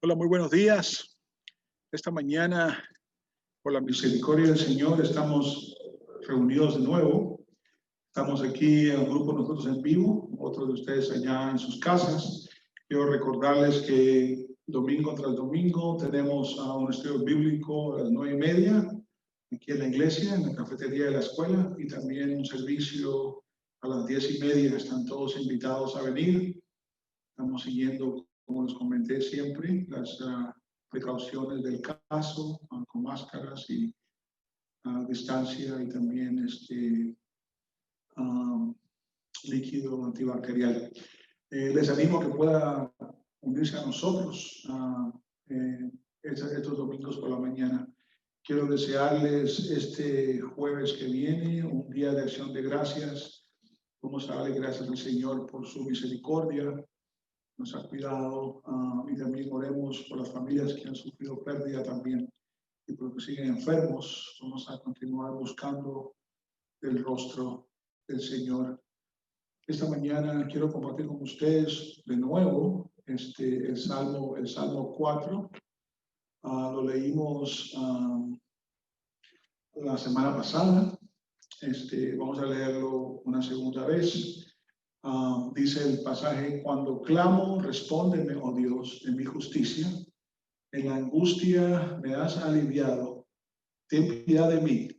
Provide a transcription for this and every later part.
Hola, muy buenos días. Esta mañana, por la misericordia del Señor, estamos reunidos de nuevo. Estamos aquí, un grupo de nosotros en vivo, otros de ustedes allá en sus casas. Quiero recordarles que domingo tras domingo tenemos un estudio bíblico a las 9:30 aquí en la iglesia, en la cafetería de la escuela, y también un servicio a las 10:30. Están todos invitados a venir. Estamos siguiendo, como les comenté siempre, las precauciones del caso, con máscaras y distancia, y también líquido antibacterial. Les animo a que pueda unirse a nosotros estos domingos por la mañana. Quiero desearles este jueves que viene un día de acción de gracias. Vamos a darle gracias al Señor por su misericordia. Nos ha cuidado, y también oremos por las familias que han sufrido pérdida también y por los que siguen enfermos. Vamos a continuar buscando el rostro del Señor. Esta mañana quiero compartir con ustedes de nuevo el Salmo 4. Lo leímos la semana pasada. Vamos a leerlo una segunda vez. Dice el pasaje: cuando clamo, respóndeme, oh Dios, en mi justicia. En la angustia me has aliviado. Ten piedad de mí.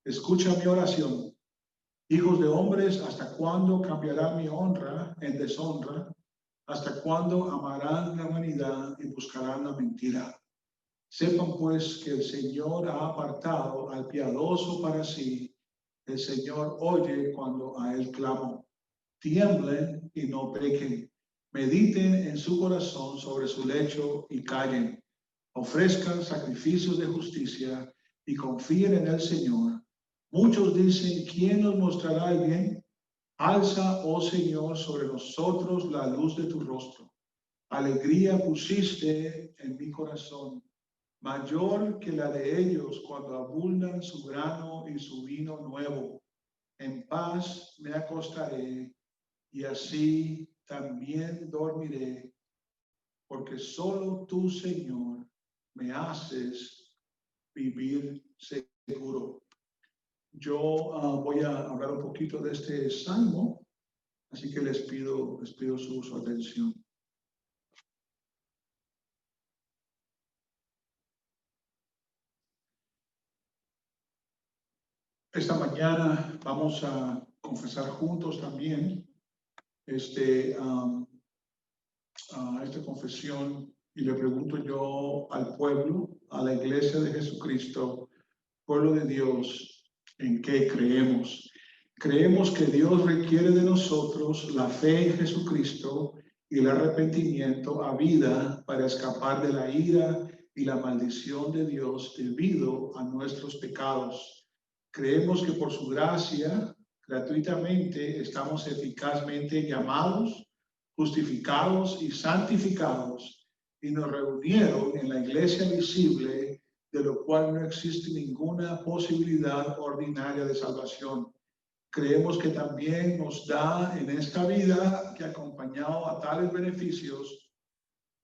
Escucha mi oración. Hijos de hombres, ¿hasta cuándo cambiará mi honra en deshonra? ¿Hasta cuándo amarán la vanidad y buscarán la mentira? Sepan pues que el Señor ha apartado al piadoso para sí. El Señor oye cuando a él clamo. Tiemblen y no pequen. Mediten en su corazón sobre su lecho y callen. Ofrezcan sacrificios de justicia y confíen en el Señor. Muchos dicen: ¿quién nos mostrará el bien? Alza, oh Señor, sobre nosotros la luz de tu rostro. Alegría pusiste en mi corazón, mayor que la de ellos cuando abundan su grano y su vino nuevo. En paz me acostaré y así también dormiré, porque solo tú, Señor, me haces vivir seguro. Yo voy a hablar un poquito de este salmo, así que les pido su atención. Esta mañana vamos a confesar juntos también esta confesión, y le pregunto yo al pueblo, a la iglesia de Jesucristo, pueblo de Dios, ¿en qué creemos? Creemos que Dios requiere de nosotros la fe en Jesucristo y el arrepentimiento a vida para escapar de la ira y la maldición de Dios debido a nuestros pecados. Creemos que por su gracia, gratuitamente, estamos eficazmente llamados, justificados y santificados, y nos reunieron en la iglesia visible, de lo cual no existe ninguna posibilidad ordinaria de salvación. Creemos que también nos da en esta vida, que acompañado a tales beneficios,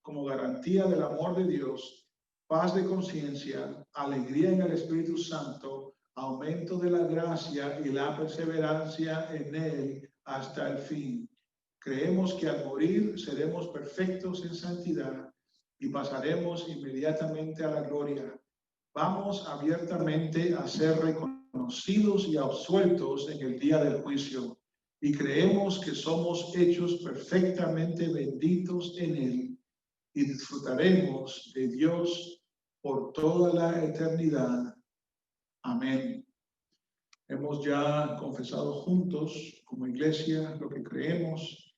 como garantía del amor de Dios, paz de conciencia, alegría en el Espíritu Santo, aumento de la gracia y la perseverancia en él hasta el fin. Creemos que al morir seremos perfectos en santidad y pasaremos inmediatamente a la gloria. Vamos abiertamente a ser reconocidos y absueltos en el día del juicio, y creemos que somos hechos perfectamente benditos en él y disfrutaremos de Dios por toda la eternidad. Amén. Hemos ya confesado juntos como iglesia lo que creemos.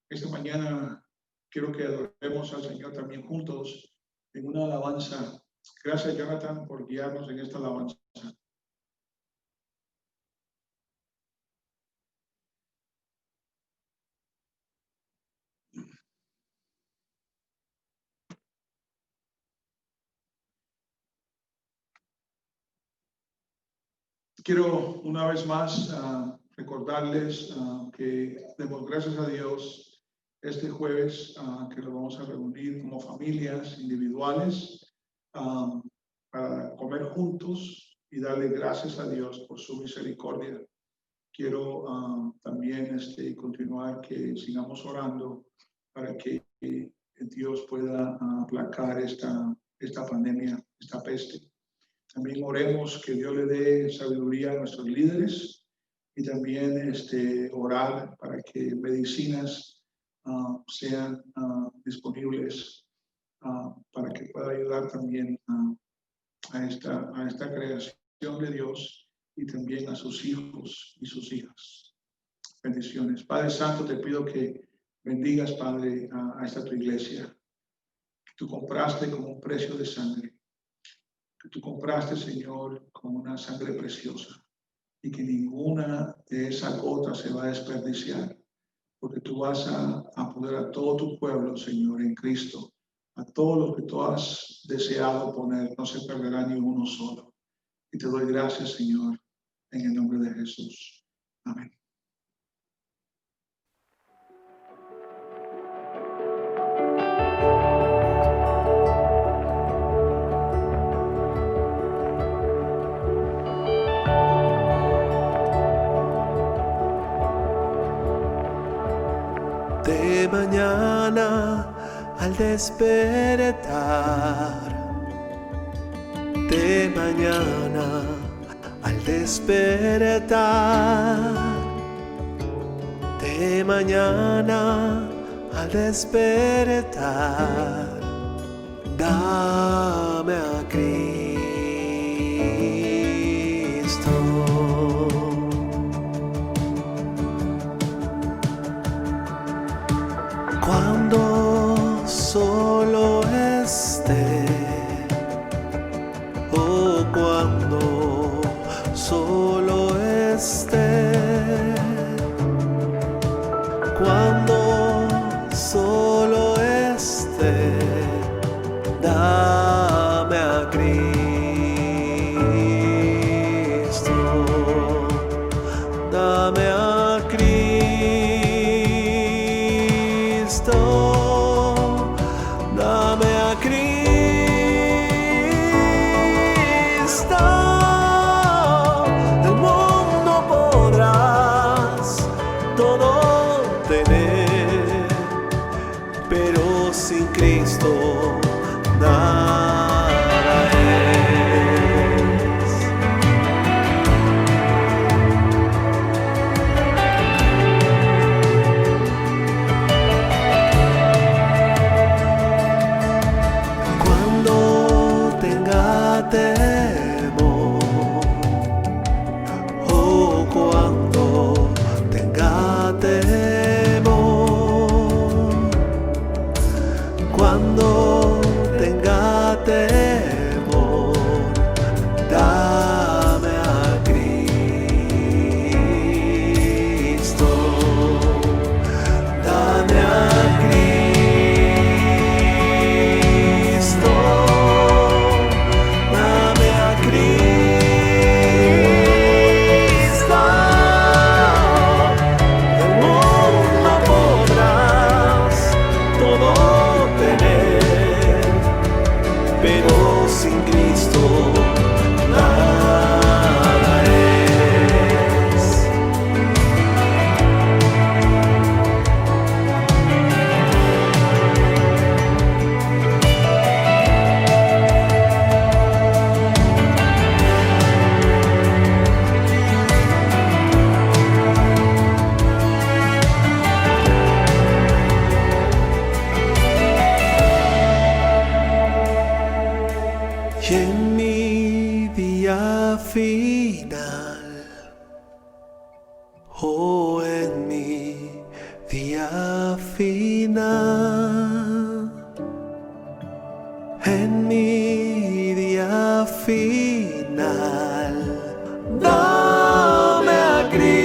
Esta mañana quiero que adoremos al Señor también juntos en una alabanza. Gracias, Jonathan, por guiarnos en esta alabanza. Quiero una vez más recordarles que demos gracias a Dios este jueves, que nos vamos a reunir como familias individuales para comer juntos y darle gracias a Dios por su misericordia. Quiero también continuar que sigamos orando para que Dios pueda aplacar esta pandemia, esta peste. También oremos que Dios le dé sabiduría a nuestros líderes y también orar para que medicinas sean disponibles para que pueda ayudar también a esta creación de Dios y también a sus hijos y sus hijas. Bendiciones. Padre Santo, te pido que bendigas, Padre, a esta tu iglesia, que tú compraste con un precio de sangre, que tú compraste, Señor, con una sangre preciosa y que ninguna de esas gotas se va a desperdiciar, porque tú vas a apoderar a todo tu pueblo, Señor, en Cristo. A todos los que tú has deseado poner, no se perderá ni uno solo. Y te doy gracias, Señor, en el nombre de Jesús. Amén. De mañana al despertar, de mañana al despertar, de mañana al despertar, dame a Cristo. Cuando solo esté, oh, cuando solo esté, cuando solo esté, dame a Cristo, dame a Cristo. Dame a Cristo, del mundo podrás todo tener, pero sin Cristo nada es. Temor, oh, cuando tenga temor, cuando tenga temor, dame a Cristo, dame a Cristo. Pero sin Cristo nada es. Y en mi día final, oh, en mi día final, en mi día final, dame a Cristo.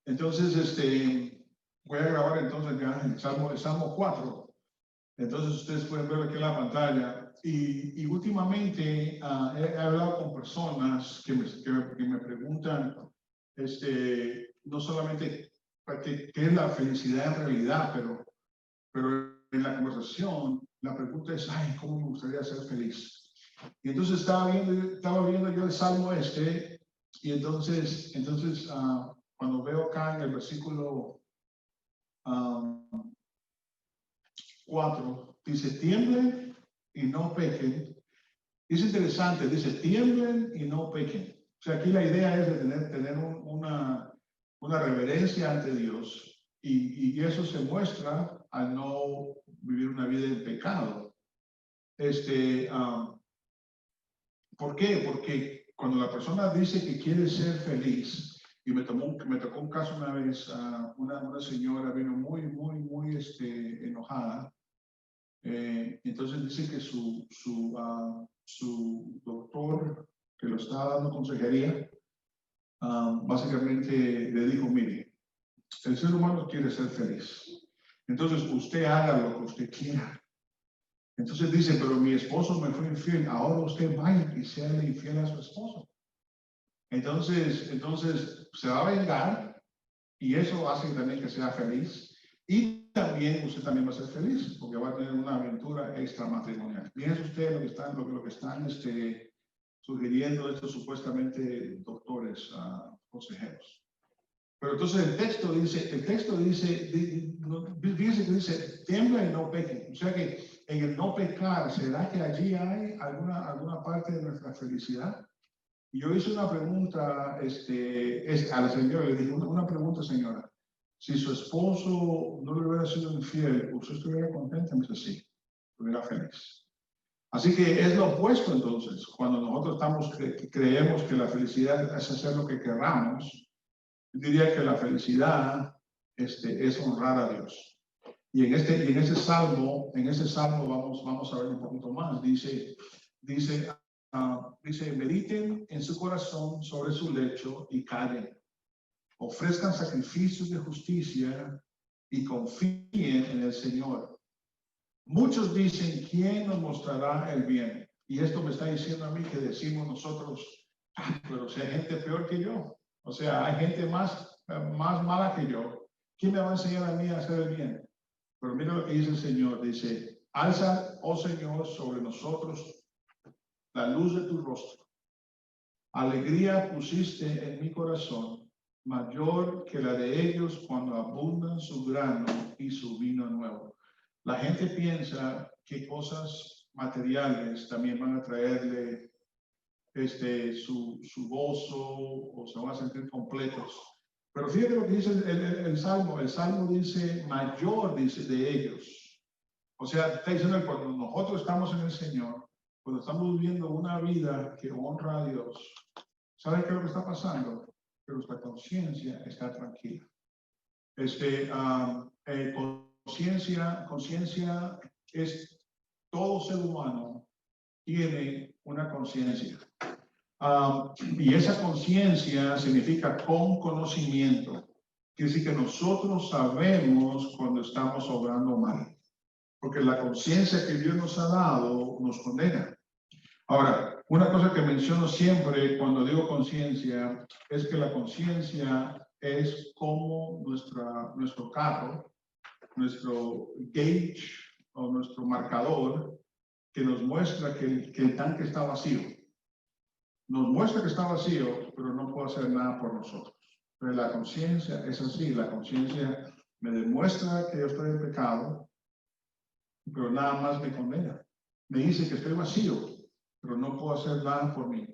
Entonces, voy a grabar entonces ya el Salmo 4. Entonces ustedes pueden ver aquí en la pantalla. Y últimamente he hablado con personas que me preguntan, no solamente qué es la felicidad en realidad, pero en la conversación la pregunta es, ay, ¿cómo me gustaría ser feliz? Y entonces estaba viendo yo el Salmo y entonces cuando veo acá en el versículo 4, dice, tiemblen y no pequen. Es interesante, dice, tiemblen y no pequen. O sea, aquí la idea es de tener una reverencia ante Dios y eso se muestra al no vivir una vida en pecado. ¿Por qué? Porque cuando la persona dice que quiere ser feliz, y me tocó un caso una vez, una señora vino muy enojada. Entonces dice que su doctor que lo estaba dando consejería, básicamente le dijo, mire, el ser humano quiere ser feliz. Entonces usted haga lo que usted quiera. Entonces dice, pero mi esposo me fue infiel, ahora usted vaya y sea infiel a su esposo. Entonces se va a vengar y eso hace también que sea feliz. Y también usted también va a ser feliz porque va a tener una aventura extramatrimonial. Fíjense usted lo que están sugiriendo estos supuestamente doctores, consejeros. Pero entonces el texto dice, fíjense que dice, tiembla y no peque. O sea que en el no pecar, ¿será que allí hay alguna parte de nuestra felicidad? Y yo hice una pregunta a la señora, le dije, una pregunta, señora. Si su esposo no le hubiera sido infiel, ¿usted estuviera contenta? Me dice, sí, estuviera feliz. Así que es lo opuesto entonces. Cuando nosotros creemos que la felicidad es hacer lo que queramos, diría que la felicidad es honrar a Dios. Y en ese salmo vamos a ver un poquito más. Dice, mediten en su corazón sobre su lecho y callen. Ofrezcan sacrificios de justicia y confíen en el Señor. Muchos dicen, ¿quién nos mostrará el bien? Y esto me está diciendo a mí que decimos nosotros, pero si hay gente peor que yo. O sea, hay gente más mala que yo. ¿Quién me va a enseñar a mí a hacer el bien? Pero mira lo que dice el Señor. Dice, alza, oh Señor, sobre nosotros la luz de tu rostro. Alegría pusiste en mi corazón, mayor que la de ellos cuando abundan su grano y su vino nuevo. La gente piensa que cosas materiales también van a traerle su gozo o se van a sentir completos. Pero fíjate lo que dice el Salmo. El Salmo dice, mayor, dice, de ellos. O sea, está diciendo que cuando nosotros estamos en el Señor, cuando estamos viviendo una vida que honra a Dios, ¿saben qué es lo que está pasando? Que nuestra conciencia está tranquila. Conciencia es, todo ser humano tiene una conciencia. Y esa conciencia significa con conocimiento. Quiere decir que nosotros sabemos cuando estamos obrando mal. Porque la conciencia que Dios nos ha dado nos condena. Ahora, una cosa que menciono siempre cuando digo conciencia es que la conciencia es como nuestro carro, nuestro gauge o nuestro marcador que nos muestra que el tanque está vacío. Nos muestra que está vacío, pero no puede hacer nada por nosotros. Pero la conciencia es así, la conciencia me demuestra que yo estoy en pecado, pero nada más me condena. Me dice que estoy vacío, pero no puedo hacer nada por mí.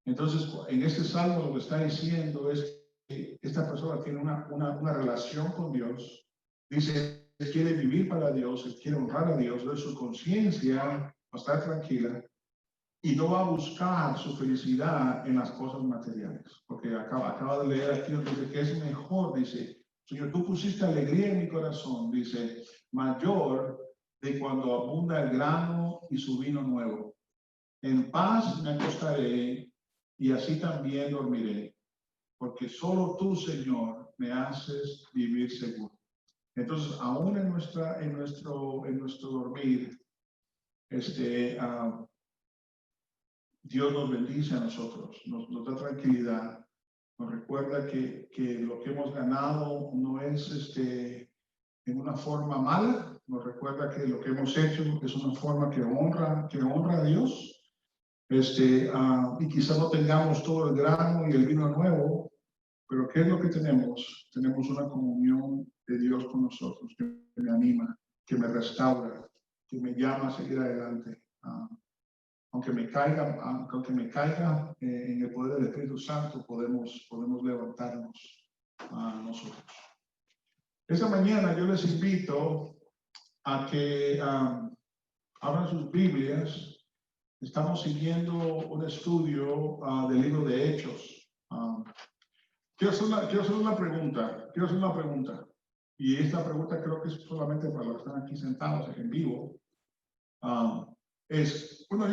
Entonces, en este salmo lo que está diciendo es que esta persona tiene una relación con Dios. Dice, quiere vivir para Dios, quiere honrar a Dios, de su conciencia va a estar tranquila y no va a buscar su felicidad en las cosas materiales. Porque acaba de leer aquí donde dice que es mejor, dice, Señor, tú pusiste alegría en mi corazón, dice, mayor de cuando abunda el grano y su vino nuevo. En paz me acostaré y así también dormiré, porque solo tú, Señor, me haces vivir seguro. Entonces, aún en nuestro dormir, Dios nos bendice a nosotros, nos da tranquilidad, nos recuerda que lo que hemos ganado no es en una forma mala, nos recuerda que lo que hemos hecho es una forma que honra a Dios. Y quizás no tengamos todo el grano y el vino nuevo, pero ¿qué es lo que tenemos? Tenemos una comunión de Dios con nosotros, que me anima, que me restaura, que me llama a seguir adelante. Aunque me caiga en el poder del Espíritu Santo, podemos levantarnos a nosotros. Esta mañana yo les invito a que abran sus Biblias. Estamos siguiendo un estudio del libro de Hechos. Quiero hacer una pregunta. Y esta pregunta creo que es solamente para los que están aquí sentados en vivo. Yo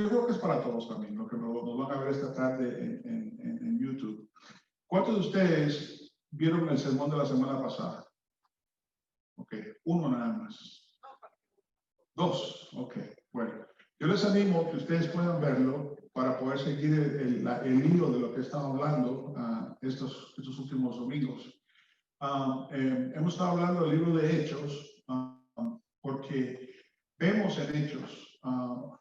creo que es para todos también, lo que nos van a ver esta tarde en YouTube. ¿Cuántos de ustedes vieron el sermón de la semana pasada? Ok, uno nada más. Dos, ok, bueno. Yo les animo que ustedes puedan verlo para poder seguir el hilo de lo que estamos hablando estos últimos domingos. Hemos estado hablando del libro de Hechos porque vemos en Hechos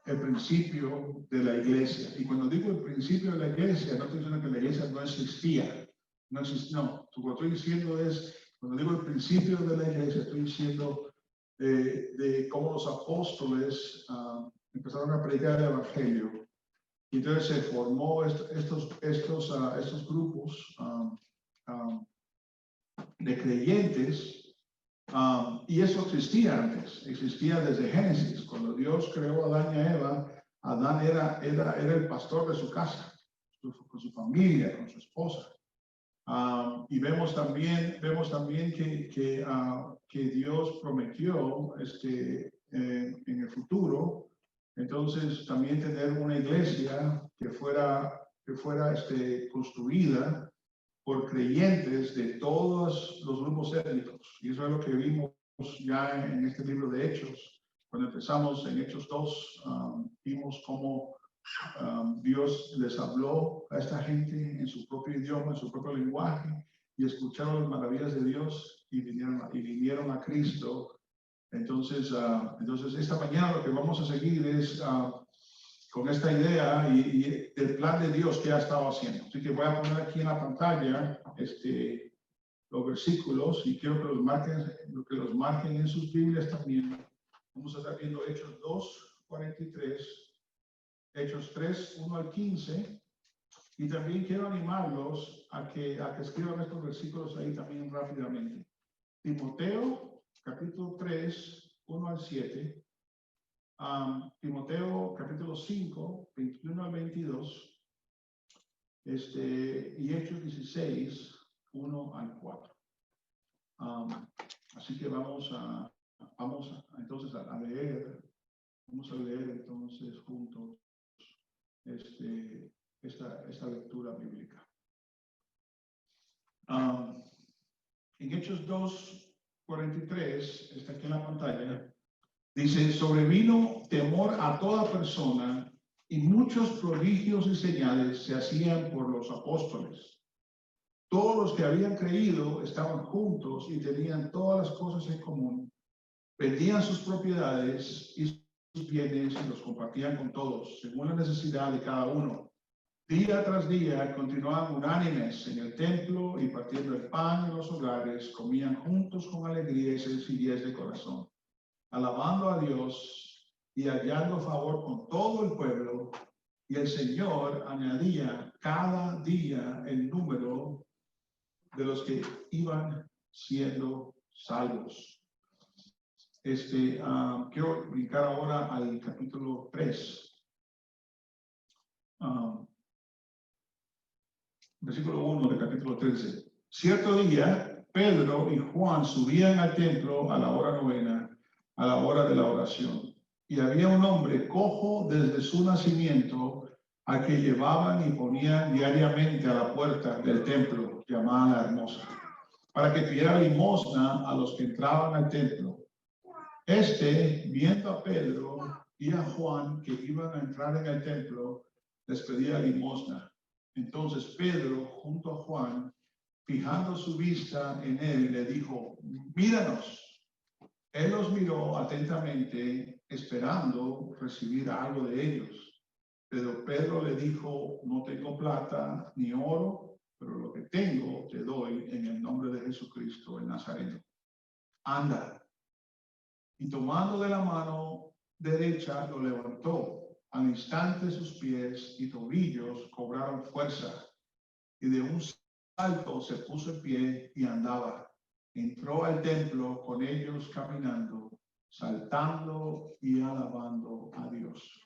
el principio de la iglesia. Y cuando digo el principio de la iglesia, no estoy diciendo que la iglesia no existía. No, lo que estoy diciendo es, cuando digo el principio de la iglesia, estoy diciendo de cómo los apóstoles empezaron a predicar el evangelio. Y entonces se formó estos grupos de creyentes, y eso existía antes, existía desde Génesis. Cuando Dios creó a Adán y a Eva, Adán era el pastor de su casa, con su familia, con su esposa. Y vemos también que Dios prometió en el futuro, entonces también tener una iglesia que fuera construida por creyentes de todos los grupos étnicos. Y eso es lo que vimos ya en este libro de Hechos. Cuando empezamos en Hechos 2, vimos cómo Dios les habló a esta gente en su propio idioma, en su propio lenguaje, y escucharon las maravillas de Dios y vinieron a Cristo. Entonces esta mañana lo que vamos a seguir es con esta idea y del plan de Dios que ha estado haciendo. Así que voy a poner aquí en la pantalla los versículos, y quiero que los marquen en sus Biblias también. Vamos a estar viendo Hechos 2, 43, Hechos 3, 1 al 15, y también quiero animarlos a que escriban estos versículos ahí también rápidamente. Timoteo, capítulo 3, 1 al 7, Timoteo, capítulo 5, 21 al 22, y Hechos 16, 1 al 4. Así que vamos entonces a leer. Vamos a leer entonces juntos esta lectura bíblica. En Hechos 2, 43, está aquí en la pantalla, dice: sobrevino temor a toda persona, y muchos prodigios y señales se hacían por los apóstoles. Todos los que habían creído estaban juntos y tenían todas las cosas en común. Vendían sus propiedades y sus bienes y los compartían con todos, según la necesidad de cada uno. Día tras día continuaban unánimes en el templo, y partiendo el pan en los hogares, comían juntos con alegría y sencillez de corazón, alabando a Dios y hallando favor con todo el pueblo. Y el Señor añadía cada día el número de los que iban siendo salvos. Quiero brincar ahora al capítulo 3. Versículo 1 del capítulo 13. Cierto día, Pedro y Juan subían al templo a la hora novena, a la hora de la oración. Y había un hombre cojo desde su nacimiento, al que llevaban y ponían diariamente a la puerta del templo, llamada La Hermosa, para que pidiera limosna a los que entraban al templo. Viendo a Pedro y a Juan que iban a entrar en el templo, les pedía limosna. Entonces Pedro, junto a Juan, fijando su vista en él, le dijo: míranos. Él los miró atentamente, esperando recibir algo de ellos. Pero Pedro le dijo: no tengo plata ni oro, pero lo que tengo te doy en el nombre de Jesucristo el Nazareno. Anda. Y tomando de la mano derecha lo levantó. Al instante sus pies y tobillos cobraron fuerza, y de un salto se puso en pie y andaba. Entró al templo con ellos caminando, saltando y alabando a Dios.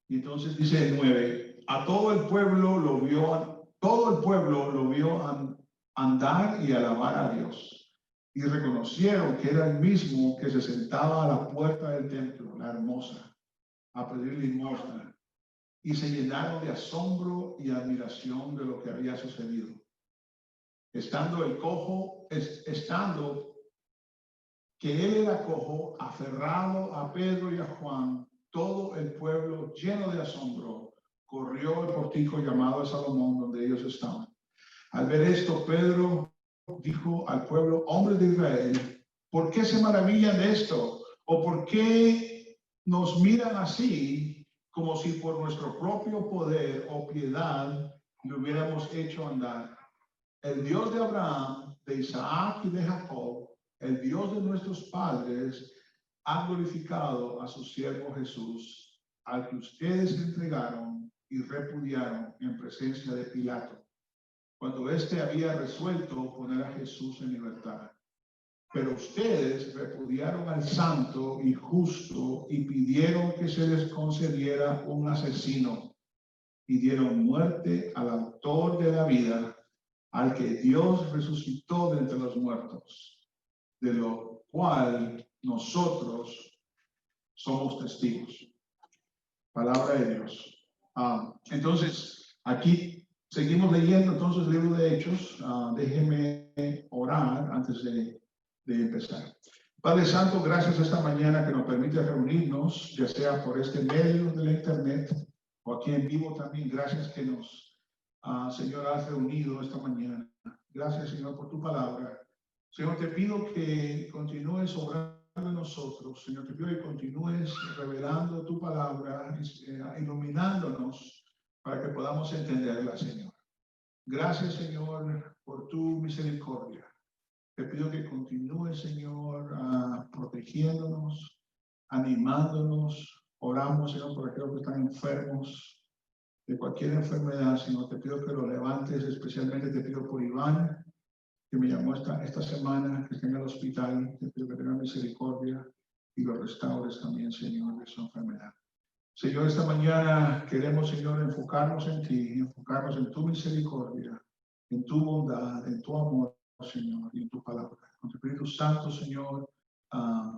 Y entonces dice el 9, todo el pueblo lo vio andar y alabar a Dios. Y reconocieron que era el mismo que se sentaba a la puerta del templo, La Hermosa, a pedir limosna. Y se llenaron de asombro y admiración de lo que había sucedido. Estando que él era cojo, aferrado a Pedro y a Juan, todo el pueblo, lleno de asombro, corrió al portico llamado de Salomón, donde ellos estaban. Al ver esto, Pedro dijo al pueblo: hombres de Israel, ¿por qué se maravillan de esto? ¿O por qué nos miran así, como si por nuestro propio poder o piedad lo hubiéramos hecho andar? El Dios de Abraham, de Isaac y de Jacob, el Dios de nuestros padres, ha glorificado a su siervo Jesús, al que ustedes entregaron y repudiaron en presencia de Pilato, cuando éste había resuelto poner a Jesús en libertad. Pero ustedes repudiaron al santo y justo y pidieron que se les concediera un asesino, y dieron muerte al autor de la vida, al que Dios resucitó de entre los muertos, de lo cual nosotros somos testigos. Palabra de Dios. Entonces, aquí seguimos leyendo entonces el libro de Hechos. Déjeme orar antes de empezar. Padre Santo, gracias esta mañana que nos permite reunirnos, ya sea por este medio de la internet o aquí en vivo también. Gracias que nos, Señor, has reunido esta mañana. Gracias, Señor, por tu palabra. Señor, te pido que continúes obrando en nosotros. Señor, te pido que continúes revelando tu palabra, iluminándonos para que podamos entenderla, Señor. Gracias, Señor, por tu misericordia. Te pido que continúe, Señor, protegiéndonos, animándonos. Oramos, Señor, por aquellos que están enfermos de cualquier enfermedad. Señor, te pido que lo levantes. Especialmente te pido por Iván, que me llamó esta semana, que está en el hospital. Te pido que tenga misericordia y lo restaures también, Señor, de su enfermedad. Señor, esta mañana queremos, Señor, enfocarnos en ti, enfocarnos en tu misericordia, en tu bondad, en tu amor, Señor, y en tu palabra. Con tu Espíritu Santo, Señor,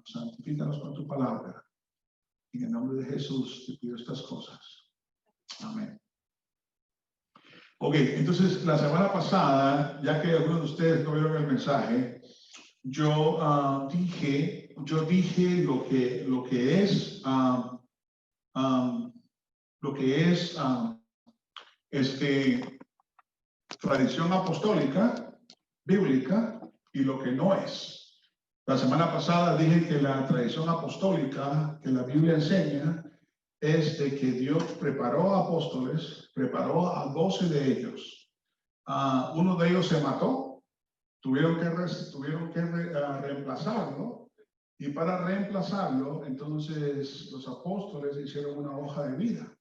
santifícanos con tu palabra. En el nombre de Jesús te pido estas cosas. Amén. Ok, entonces la semana pasada, ya que algunos de ustedes no vieron el mensaje, yo dije lo que es tradición apostólica bíblica y lo que no es. La semana pasada dije que la tradición apostólica que la Biblia enseña es de que Dios preparó a apóstoles, preparó a 12 de ellos. Uno de ellos se mató, tuvieron que reemplazarlo, y para reemplazarlo, entonces los apóstoles hicieron una hoja de vida.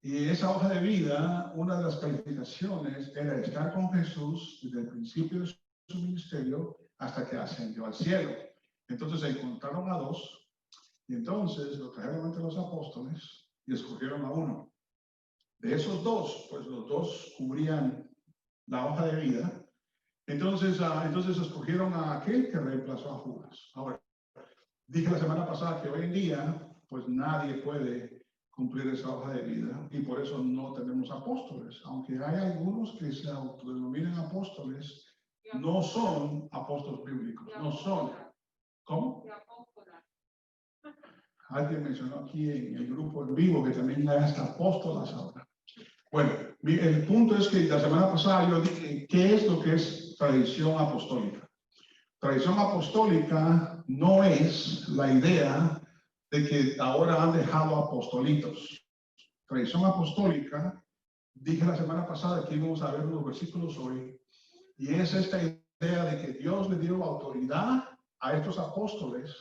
Y esa hoja de vida, una de las calificaciones era estar con Jesús desde el principio de su ministerio hasta que ascendió al cielo. Entonces encontraron a 2 y entonces lo trajeron ante los apóstoles y escogieron a uno. De esos 2, pues los 2 cubrían la hoja de vida. Entonces escogieron a aquel que reemplazó a Judas. Ahora, Dije la semana pasada que hoy en día, pues nadie puede cumplir esa hoja de vida y por eso no tenemos apóstoles. Aunque hay algunos que se autodenominan apóstoles, no son apóstoles bíblicos, no son. ¿Cómo? Alguien mencionó aquí en el grupo en vivo que también hay hasta apóstolas ahora. Bueno, el punto es que la semana pasada yo dije, ¿qué es lo que es tradición apostólica? Tradición apostólica no es la idea de que ahora han dejado apostolitos. Tradición apostólica, dije la semana pasada que íbamos a ver los versículos hoy, y es esta idea de que Dios le dio autoridad a estos apóstoles.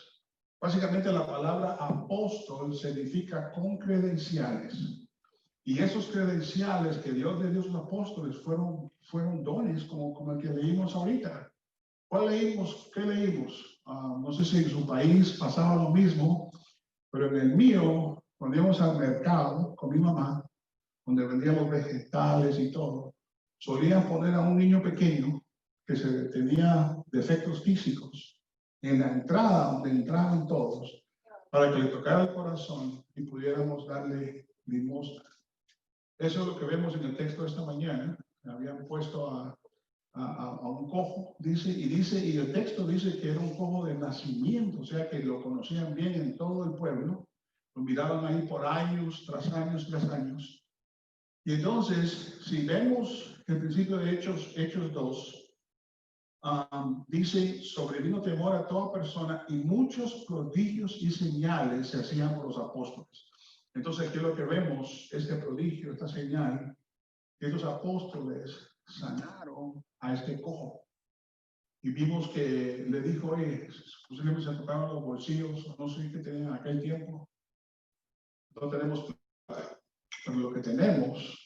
Básicamente la palabra apóstol significa con credenciales. Y esos credenciales que Dios le dio a sus apóstoles fueron dones como el que leímos ahorita. ¿Cuál leímos? ¿Qué leímos? No sé si en su país pasaba lo mismo, pero en el mío, cuando íbamos al mercado con mi mamá, donde vendíamos vegetales y todo, solían poner a un niño pequeño que tenía defectos físicos en la entrada donde entraban todos, para que le tocara el corazón y pudiéramos darle limosna. Eso es lo que vemos en el texto de esta mañana. Habían puesto a un cojo, y el texto dice que era un cojo de nacimiento, o sea que lo conocían bien en todo el pueblo, lo miraban ahí por años, tras años. Y entonces, si vemos el principio de Hechos 2, dice, sobrevino temor a toda persona y muchos prodigios y señales se hacían por los apóstoles. Entonces, aquí lo que vemos, este prodigio, esta señal, que estos apóstoles sanaron a este cojo. Y vimos que le dijo, oye, posiblemente se tocaron los bolsillos, no sé qué tenían en aquel tiempo. No tenemos plata, pero lo que tenemos,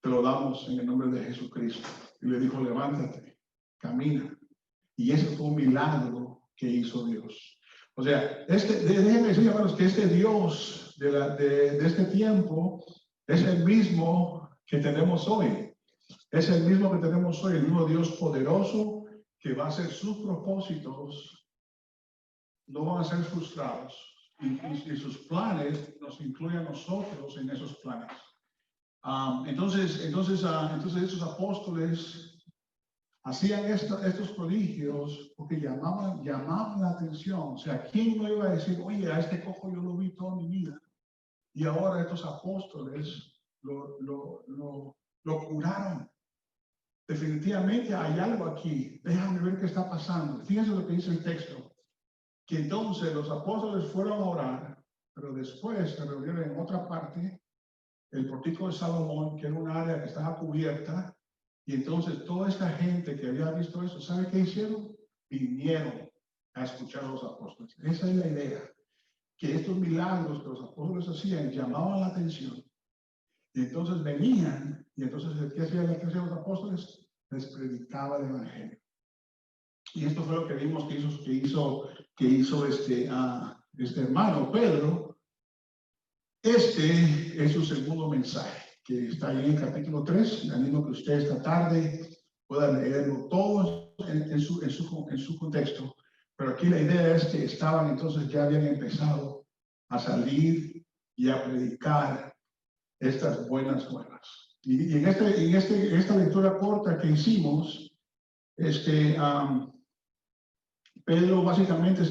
te lo damos en el nombre de Jesucristo. Y le dijo, levántate, camina. Y ese fue un milagro que hizo Dios. O sea, déjenme decir, hermanos, que este Dios de este tiempo es el mismo que tenemos hoy. Es el mismo que tenemos hoy, el mismo Dios poderoso que va a hacer sus propósitos, no van a ser frustrados. Y sus planes nos incluyen a nosotros en esos planes. Entonces esos apóstoles hacían estos prodigios porque llamaban la atención. O sea, ¿quién no iba a decir, oye, a este cojo yo lo vi toda mi vida? Y ahora estos apóstoles lo curaron. Definitivamente hay algo aquí. Déjame ver qué está pasando. Fíjense lo que dice el texto. Que entonces los apóstoles fueron a orar, pero después se reunieron en otra parte, el pórtico de Salomón, que era un área que estaba cubierta. Y entonces toda esta gente que había visto eso, ¿sabe qué hicieron? Vinieron a escuchar a los apóstoles. Esa es la idea. Que estos milagros que los apóstoles hacían llamaban la atención. Y entonces venían, y entonces, ¿qué hacían los apóstoles? Les predicaba el evangelio. Y esto fue lo que vimos que hizo este hermano Pedro. Este es su segundo mensaje, que está ahí en el capítulo 3. Le animo que usted esta tarde pueda leerlo todo en su contexto. Pero aquí la idea es que ya habían empezado a salir y a predicar estas buenas nuevas. Y en esta lectura corta que hicimos, Pedro básicamente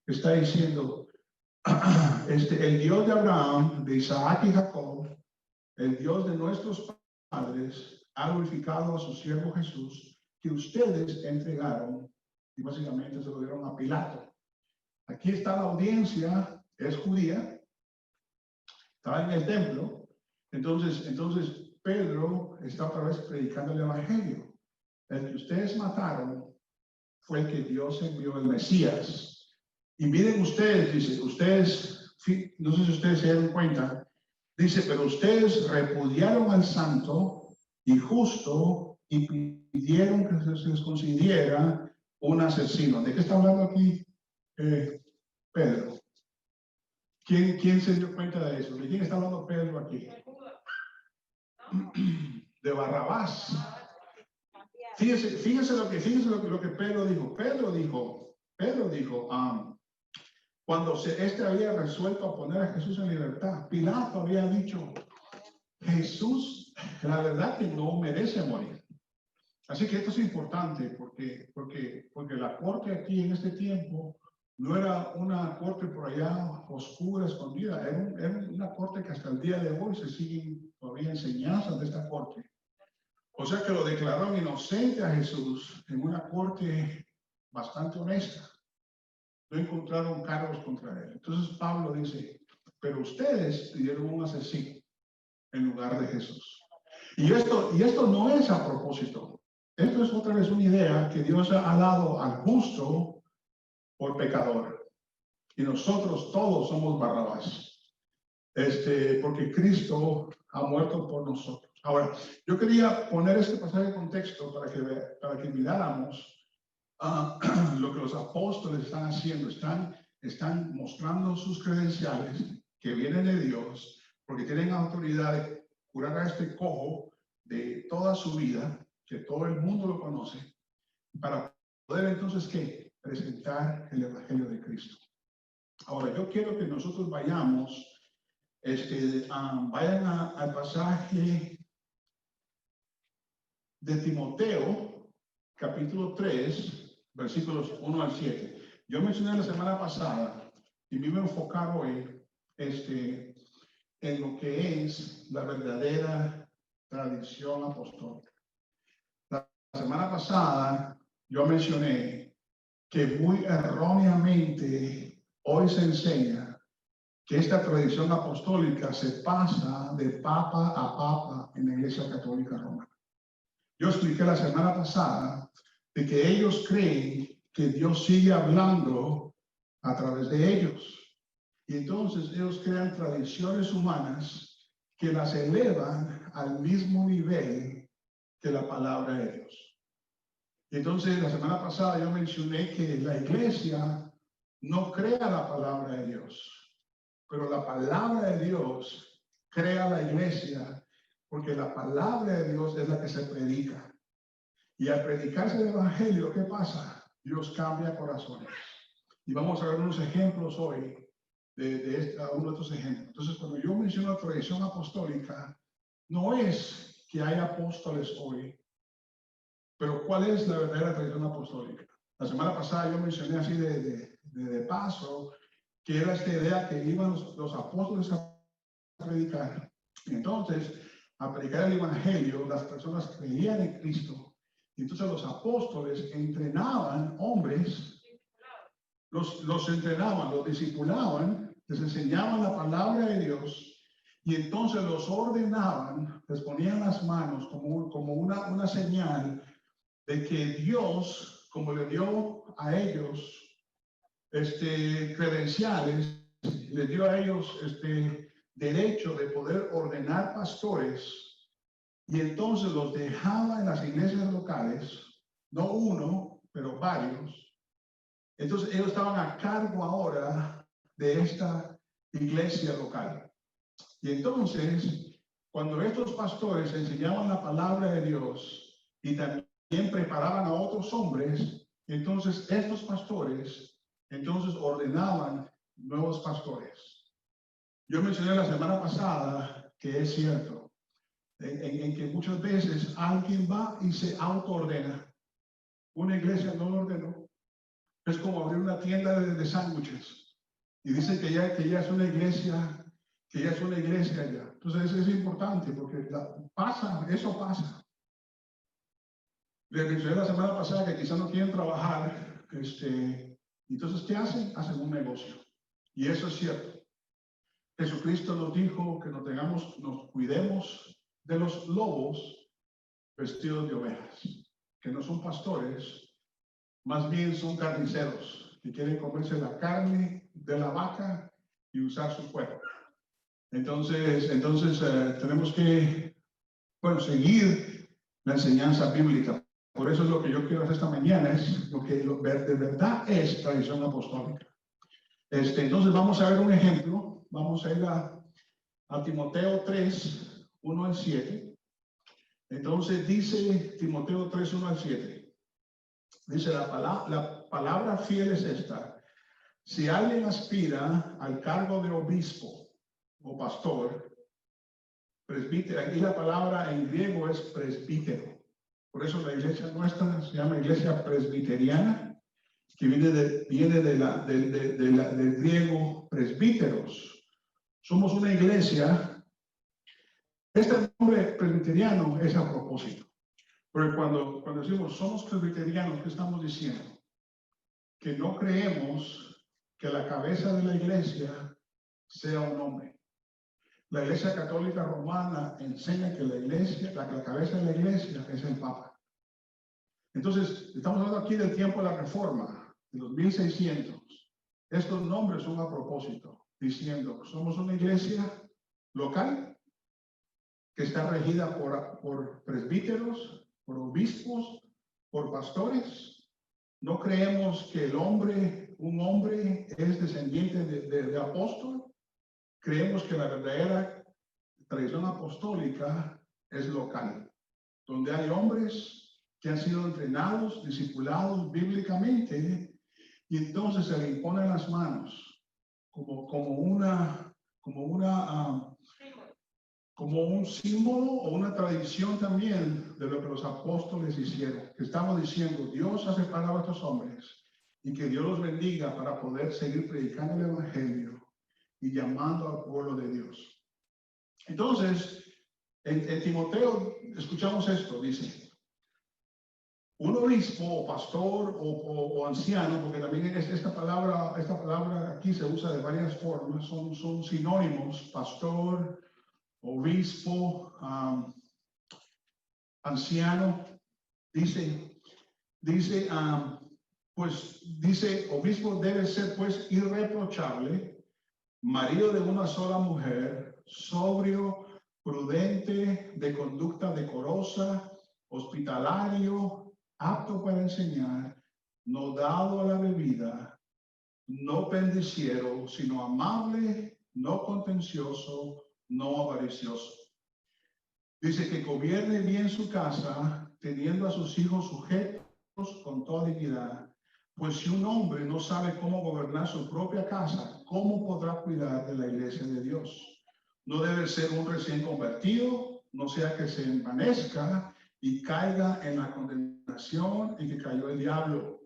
está diciendo, el Dios de Abraham, de Isaac y Jacob, el Dios de nuestros padres, ha glorificado a su siervo Jesús, que ustedes entregaron, y básicamente se lo dieron a Pilato. Aquí está la audiencia, es judía, estaba en el templo. Entonces Pedro está otra vez predicando el evangelio. El que ustedes mataron fue el que Dios envió, el Mesías. Y miren ustedes, dice, no sé si ustedes se dieron cuenta, dice, pero ustedes repudiaron al santo y justo y pidieron que se les considera un asesino. ¿De qué está hablando aquí Pedro? ¿Quién se dio cuenta de eso? ¿De quién está hablando Pedro aquí? De Barrabás. Fíjense lo que Pedro dijo. Pedro dijo, Pedro dijo, cuando este había resuelto a poner a Jesús en libertad, Pilato había dicho, Jesús, la verdad que no merece morir. Así que esto es importante porque la corte aquí en este tiempo no era una corte por allá oscura, escondida, era una corte que hasta el día de hoy se siguen todavía enseñanzas de esta corte. O sea que lo declararon inocente a Jesús en una corte bastante honesta. No encontraron cargos contra él. Entonces Pablo dice, pero ustedes pidieron un asesino en lugar de Jesús. Y esto no es a propósito. Esto es otra vez una idea que Dios ha dado al justo por pecador. Y nosotros todos somos Barrabás. Porque Cristo ha muerto por nosotros. Ahora, yo quería poner este pasaje de contexto para que miráramos lo que los apóstoles están haciendo. Están mostrando sus credenciales que vienen de Dios, porque tienen autoridad de curar a este cojo de toda su vida, que todo el mundo lo conoce, para poder entonces, ¿qué? Presentar el Evangelio de Cristo. Ahora, yo quiero que nosotros vayamos, vayan al pasaje de Timoteo, capítulo 3, versículos 1 al 7. Yo mencioné la semana pasada y me voy a enfocar hoy en lo que es la verdadera tradición apostólica. La semana pasada yo mencioné que muy erróneamente hoy se enseña que esta tradición apostólica se pasa de papa a papa en la Iglesia Católica Romana. Yo expliqué la semana pasada de que ellos creen que Dios sigue hablando a través de ellos. Y entonces ellos crean tradiciones humanas que las elevan al mismo nivel que la palabra de Dios. Y entonces la semana pasada yo mencioné que la iglesia no crea la palabra de Dios, pero la palabra de Dios crea la iglesia, porque la palabra de Dios es la que se predica. Y al predicarse el evangelio, ¿qué pasa? Dios cambia corazones. Y vamos a ver unos ejemplos hoy de uno de estos ejemplos. Entonces, cuando yo menciono la tradición apostólica, no es que hay apóstoles hoy, pero ¿cuál es la verdadera tradición apostólica? La semana pasada yo mencioné así de paso, que era esta idea que iban los apóstoles a predicar. Entonces, a predicar el evangelio, las personas creían en Cristo. Y entonces los apóstoles entrenaban hombres, los entrenaban, los discipulaban, les enseñaban la palabra de Dios y entonces los ordenaban, les ponían las manos como una señal de que Dios, como le dio a ellos credenciales, les dio a ellos derecho de poder ordenar pastores, y entonces los dejaba en las iglesias locales, no uno, pero varios. Entonces ellos estaban a cargo ahora de esta iglesia local. Y entonces, cuando estos pastores enseñaban la palabra de Dios y también preparaban a otros hombres, entonces estos pastores entonces ordenaban nuevos pastores. Yo mencioné la semana pasada que es cierto, en que muchas veces alguien va y se autoordena. Una iglesia no lo ordenó. Es como abrir una tienda de sándwiches y dicen que ya es una iglesia, que ya es una iglesia ya. Entonces es importante porque eso pasa. Les mencioné la semana pasada que quizás no quieren trabajar, entonces ¿qué hacen? Hacen un negocio. Y eso es cierto. Jesucristo nos dijo que nos cuidemos de los lobos vestidos de ovejas, que no son pastores, más bien son carniceros, que quieren comerse la carne de la vaca y usar su cuerpo. Entonces tenemos que, seguir la enseñanza bíblica. Por eso es lo que yo quiero hacer esta mañana, es lo que de verdad es tradición apostólica. Entonces vamos a ver un ejemplo. Vamos a ir a Timoteo 3, 1 al 7. Entonces dice Timoteo 3, 1 al 7. Dice la palabra, palabra fiel es esta. Si alguien aspira al cargo de obispo o pastor, presbítero, aquí la palabra en griego es presbítero. Por eso la iglesia nuestra se llama iglesia presbiteriana, que viene del griego presbíteros. Somos una iglesia. Este nombre presbiteriano es a propósito. Porque cuando decimos somos presbiterianos, ¿qué estamos diciendo? Que no creemos que la cabeza de la iglesia sea un hombre. La Iglesia Católica Romana enseña que la cabeza de la iglesia es el Papa. Entonces, estamos hablando aquí del tiempo de la Reforma, de los 1600. Estos nombres son a propósito, diciendo que somos una iglesia local que está regida por presbíteros, por obispos, por pastores. No creemos que un hombre es descendiente de apóstol. Creemos que la verdadera tradición apostólica es local, donde hay hombres que han sido entrenados, discipulados bíblicamente, y entonces se le imponen las manos como un símbolo o una tradición también de lo que los apóstoles hicieron. Que estamos diciendo, Dios ha separado a estos hombres y que Dios los bendiga para poder seguir predicando el evangelio y llamando al pueblo de Dios. Entonces, en Timoteo escuchamos esto, dice, un obispo o pastor o anciano, porque también esta palabra aquí se usa de varias formas, son sinónimos, pastor, obispo, anciano, dice, obispo debe ser pues irreprochable, marido de una sola mujer, sobrio, prudente, de conducta decorosa, hospitalario, apto para enseñar, no dado a la bebida, no pendiciero, sino amable, no contencioso, no avaricioso. Dice que gobierne bien su casa, teniendo a sus hijos sujetos con toda dignidad. Pues si un hombre no sabe cómo gobernar su propia casa, ¿cómo podrá cuidar de la iglesia de Dios? No debe ser un recién convertido, no sea que se envanezca y caiga en la condenación en que cayó el diablo.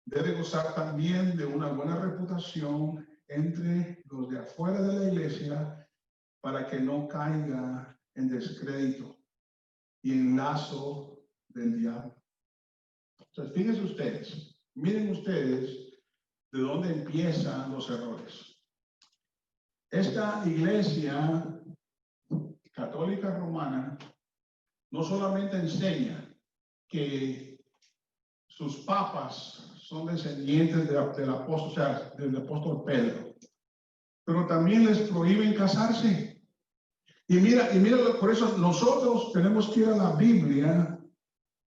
Debe gozar también de una buena reputación entre los de afuera de la iglesia para que no caiga en descrédito y en lazo del diablo. Entonces, fíjense ustedes. Miren ustedes de dónde empiezan los errores. Esta iglesia católica romana no solamente enseña que sus papas son descendientes del apóstol, o sea, del apóstol Pedro, pero también les prohíben casarse. Y mira, por eso nosotros tenemos que ir a la Biblia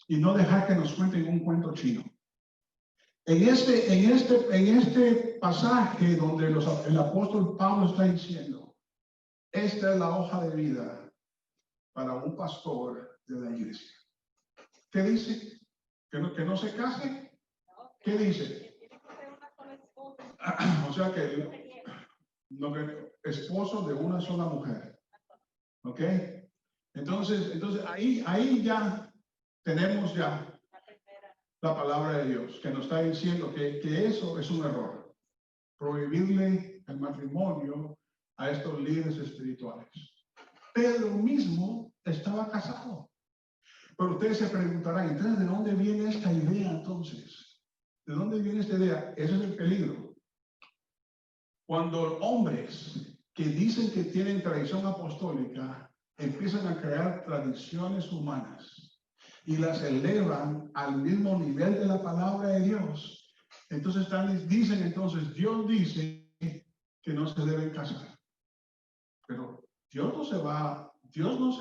y no dejar que nos cuenten un cuento chino. En este pasaje donde el apóstol Pablo está diciendo, esta es la hoja de vida para un pastor de la iglesia. ¿Qué dice? ¿Que no se case? ¿Qué dice? O sea que esposo de una sola mujer. ¿Ok? Entonces ahí ya tenemos ya la palabra de Dios, que nos está diciendo que eso es un error. Prohibirle el matrimonio a estos líderes espirituales. Pedro mismo estaba casado. Pero ustedes se preguntarán, entonces, ¿de dónde viene esta idea entonces? ¿De dónde viene esta idea? Ese es el peligro. Cuando hombres que dicen que tienen tradición apostólica empiezan a crear tradiciones humanas y las elevan al mismo nivel de la palabra de Dios, entonces dicen, Dios dice que no se deben casar. Pero Dios no se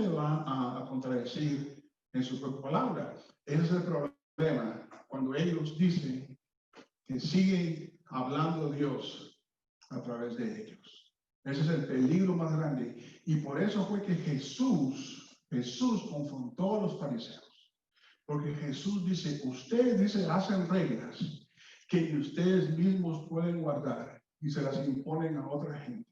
va a contradecir en su propia palabra. Ese es el problema, cuando ellos dicen que siguen hablando Dios a través de ellos. Ese es el peligro más grande. Y por eso fue que Jesús confrontó a los fariseos. Porque Jesús dice, ustedes hacen reglas que ustedes mismos pueden guardar y se las imponen a otra gente.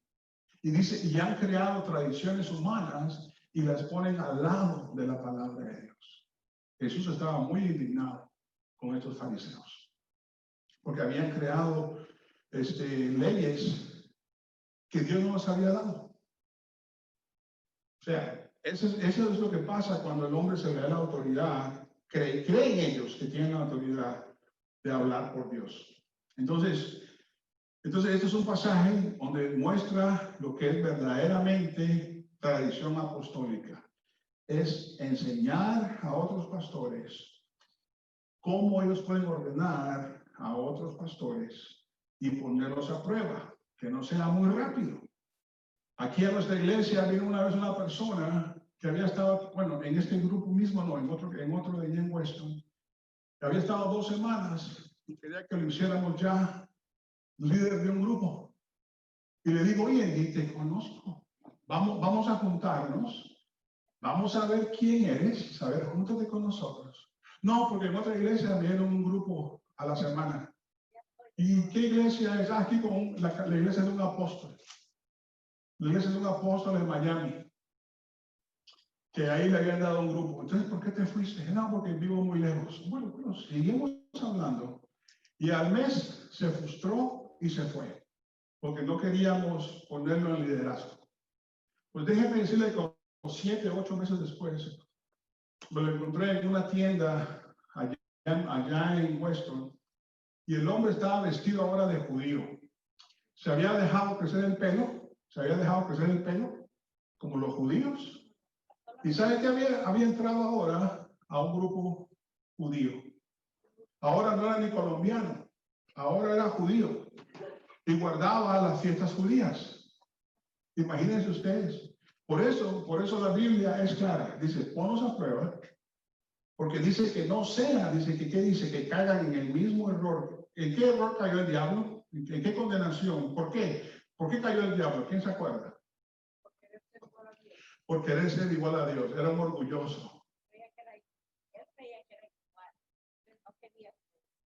Y dice, y han creado tradiciones humanas y las ponen al lado de la palabra de Dios. Jesús estaba muy indignado con estos fariseos, porque habían creado leyes que Dios no les había dado. O sea, eso es lo que pasa cuando el hombre se le da la autoridad, creen ellos que tienen la autoridad de hablar por Dios. Entonces, este es un pasaje donde muestra lo que es verdaderamente tradición apostólica. Es enseñar a otros pastores cómo ellos pueden ordenar a otros pastores y ponerlos a prueba, que no sea muy rápido. Aquí a nuestra iglesia vino una vez una persona que había estado, bueno, en este grupo mismo, no, en otro de allá en Weston, que había estado 2 semanas y quería que lo hiciéramos ya líder de un grupo. Y le digo, oye, y te conozco, vamos a juntarnos, vamos a ver quién eres, saber, júntate con nosotros. No, porque en otra iglesia viene un grupo a la semana. ¿Y qué iglesia es? Aquí con la iglesia de un apóstol. La iglesia de un apóstol en Miami, que ahí le habían dado un grupo. Entonces, ¿por qué te fuiste? No, porque vivo muy lejos. Bueno, seguimos hablando. Y al mes se frustró y se fue, porque no queríamos ponerlo en liderazgo. Pues déjeme decirle que como 7 u 8 meses después, me lo encontré en una tienda allá en Weston, y el hombre estaba vestido ahora de judío. Se había dejado crecer el pelo, como los judíos. ¿Y sabe qué había entrado ahora a un grupo judío? Ahora no era ni colombiano, ahora era judío y guardaba las fiestas judías. Imagínense ustedes. Por eso la Biblia es clara. Dice, ponlos a prueba, porque dice que no sea, dice que, ¿qué dice? Que caigan en el mismo error. ¿En qué error cayó el diablo? ¿En qué condenación? ¿Por qué? ¿Por qué cayó el diablo? ¿Quién se acuerda? Por querer ser igual a Dios. Era un orgulloso.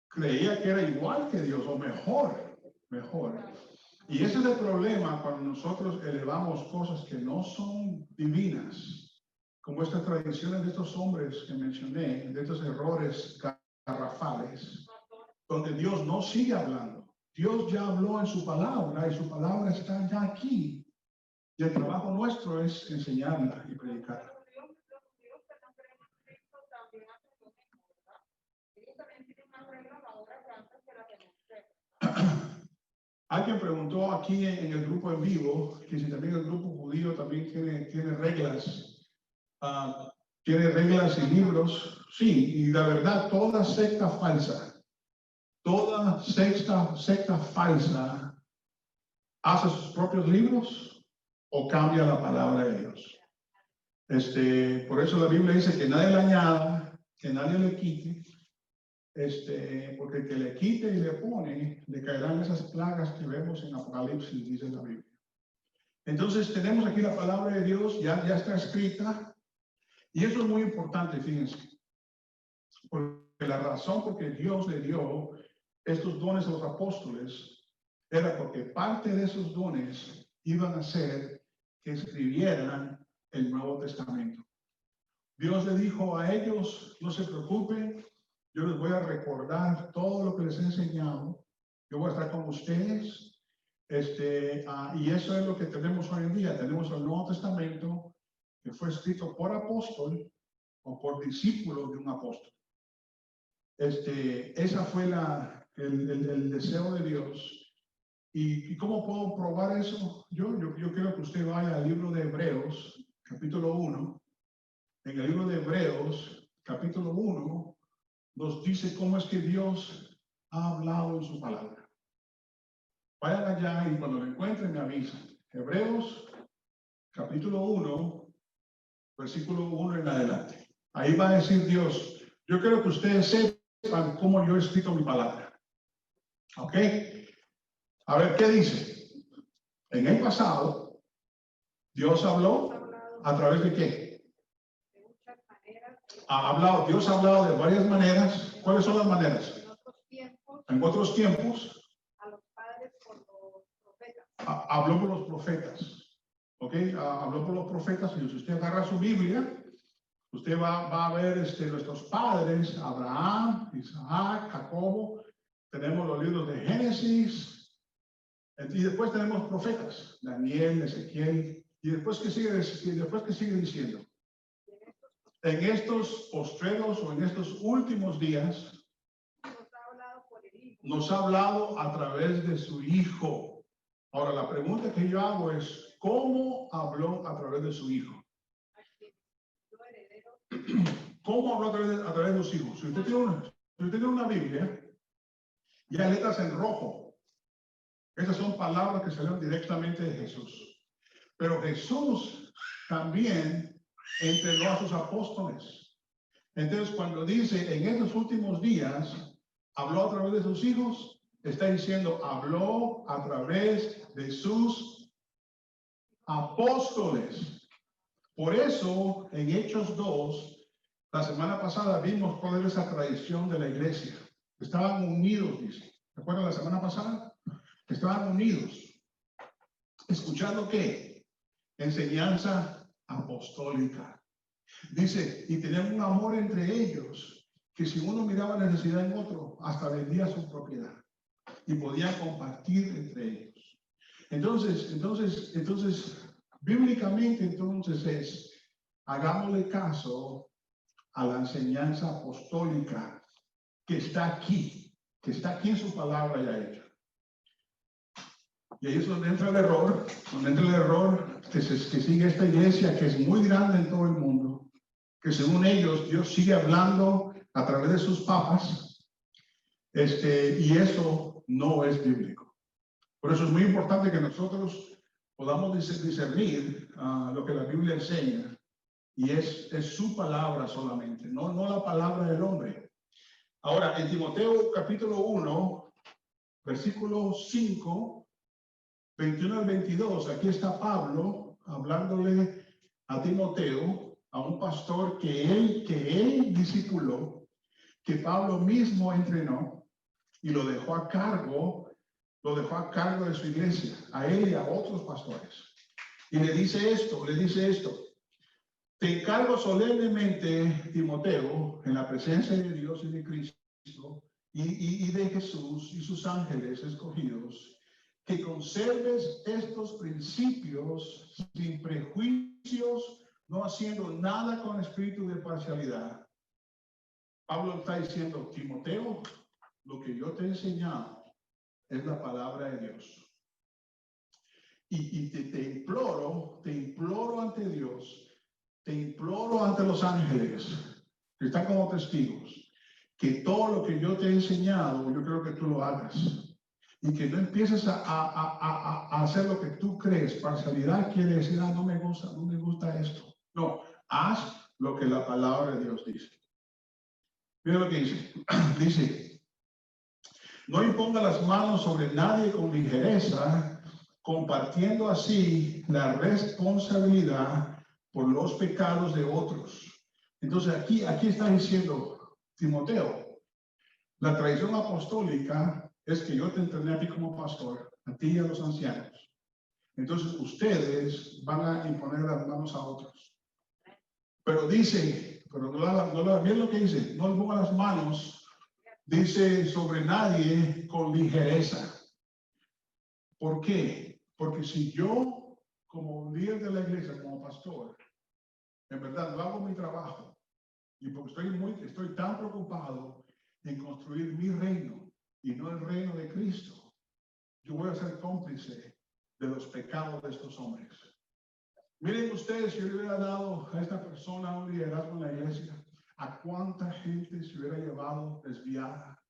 Creía que era igual que Dios, o mejor. Y ese es el problema cuando nosotros elevamos cosas que no son divinas, como estas tradiciones de estos hombres que mencioné, de estos errores garrafales, donde Dios no sigue hablando. Dios ya habló en su palabra y su palabra está ya aquí. Y el trabajo nuestro es enseñarla y predicarla. Alguien preguntó aquí en el grupo en vivo que si también el grupo judío también tiene reglas, tiene reglas y libros. Sí, y la verdad, toda secta falsa hace sus propios libros o cambia la palabra de Dios. Por eso la Biblia dice que nadie le añada, que nadie le quite. Porque el que le quite y le pone, le caerán esas plagas que vemos en Apocalipsis, dice la Biblia. Entonces tenemos aquí la palabra de Dios, ya está escrita, y eso es muy importante, fíjense, porque la razón por que Dios le dio estos dones a los apóstoles era porque parte de esos dones iban a ser que escribieran el Nuevo Testamento. Dios le dijo a ellos, no se preocupen, yo les voy a recordar todo lo que les he enseñado. Yo voy a estar con ustedes. Y eso es lo que tenemos hoy en día. Tenemos el Nuevo Testamento que fue escrito por apóstol o por discípulo de un apóstol. Esa fue el deseo de Dios. ¿Y cómo puedo probar eso? Yo quiero que usted vaya al libro de Hebreos, capítulo 1. En el libro de Hebreos, capítulo 1, nos dice cómo es que Dios ha hablado en su palabra. Vayan allá y cuando lo encuentren me avisan. Hebreos, capítulo 1, versículo 1 en adelante. Ahí va a decir Dios, yo quiero que ustedes sepan cómo yo he escrito mi palabra. ¿Ok? A ver, ¿qué dice? En el pasado, Dios habló a través de qué? Dios ha hablado de varias maneras. ¿Cuáles son las maneras? En otros tiempos, a los padres por los profetas. Habló por los profetas. ¿Ok? Habló por los profetas. Y si usted agarra su Biblia, usted va a ver nuestros padres, Abraham, Isaac, Jacobo. Tenemos los libros de Génesis. Y después tenemos profetas, Daniel, Ezequiel. Y después que sigue diciendo. En estos postreros o en estos últimos días, nos ha hablado a través de su Hijo. Ahora, la pregunta que yo hago es, ¿cómo habló a través de su Hijo? ¿Cómo habló a través de sus hijos? Si usted tiene una Biblia, y hay letras en rojo. Esas son palabras que salieron directamente de Jesús. Pero Jesús también entrenó a sus apóstoles. Entonces, cuando dice en estos últimos días, habló a través de sus hijos, está diciendo, habló a través de sus apóstoles. Por eso, en Hechos 2, la semana pasada vimos cuál era esa tradición de la iglesia. Estaban unidos, dice. ¿Se acuerdan la semana pasada? Estaban unidos. ¿Escuchando qué? Enseñanza apostólica. Dice, y tenían un amor entre ellos, que si uno miraba necesidad en otro, hasta vendía su propiedad. Y podían compartir entre ellos. Entonces, bíblicamente entonces es, hagámosle caso a la enseñanza apostólica que está aquí en su palabra ya hecha. Y ahí es donde entra el error, que sigue esta iglesia que es muy grande en todo el mundo, que según ellos Dios sigue hablando a través de sus papas, y eso no es bíblico. Por eso es muy importante que nosotros podamos discernir lo que la Biblia enseña, y es su palabra solamente, no la palabra del hombre. Ahora, en Timoteo capítulo 1, versículo 5, 21 al 22, aquí está Pablo hablándole a Timoteo, a un pastor que él discipuló, que Pablo mismo entrenó y lo dejó a cargo de su iglesia, a él y a otros pastores. Y le dice esto, te encargo solemnemente, Timoteo, en la presencia de Dios y de Cristo y de Jesús y sus ángeles escogidos, que conserves estos principios sin prejuicios, no haciendo nada con espíritu de parcialidad. Pablo está diciendo, Timoteo, lo que yo te he enseñado es la palabra de Dios. Y te imploro ante Dios, te imploro ante los ángeles, que están como testigos, que todo lo que yo te he enseñado, yo creo que tú lo hagas. Y que no empieces a hacer lo que tú crees. Parcialidad quiere decir, no me gusta esto. No, haz lo que la palabra de Dios dice. Mira lo que dice. Dice, no imponga las manos sobre nadie con ligereza, compartiendo así la responsabilidad por los pecados de otros. Entonces aquí está diciendo, Timoteo, la tradición apostólica es que yo te entrené a ti como pastor, a ti y a los ancianos. Entonces ustedes van a imponer las manos a otros. Pero dice, miren lo que dice, no le pongan las manos, dice, sobre nadie con ligereza. ¿Por qué? Porque si yo, como líder de la iglesia, como pastor, en verdad no hago mi trabajo, y porque estoy tan preocupado en construir mi reino y no el reino de Cristo, yo voy a ser cómplice de los pecados de estos hombres. Miren ustedes, si yo le hubiera dado a esta persona un liderazgo en la iglesia, ¿a cuánta gente se hubiera llevado desviada,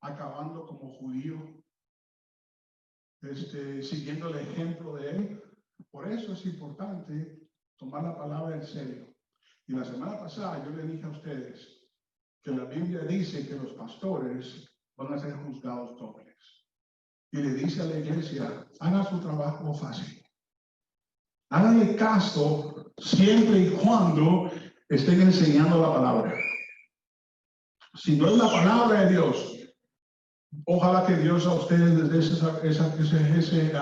acabando como judío, siguiendo el ejemplo de él? Por eso es importante tomar la palabra en serio. Y la semana pasada yo le dije a ustedes que la Biblia dice que los pastores van a ser juzgados dobles. Y le dice a la iglesia, haga su trabajo fácil. Háganle caso siempre y cuando estén enseñando la palabra. Si no es la palabra de Dios, Ojalá que Dios a ustedes les dé ese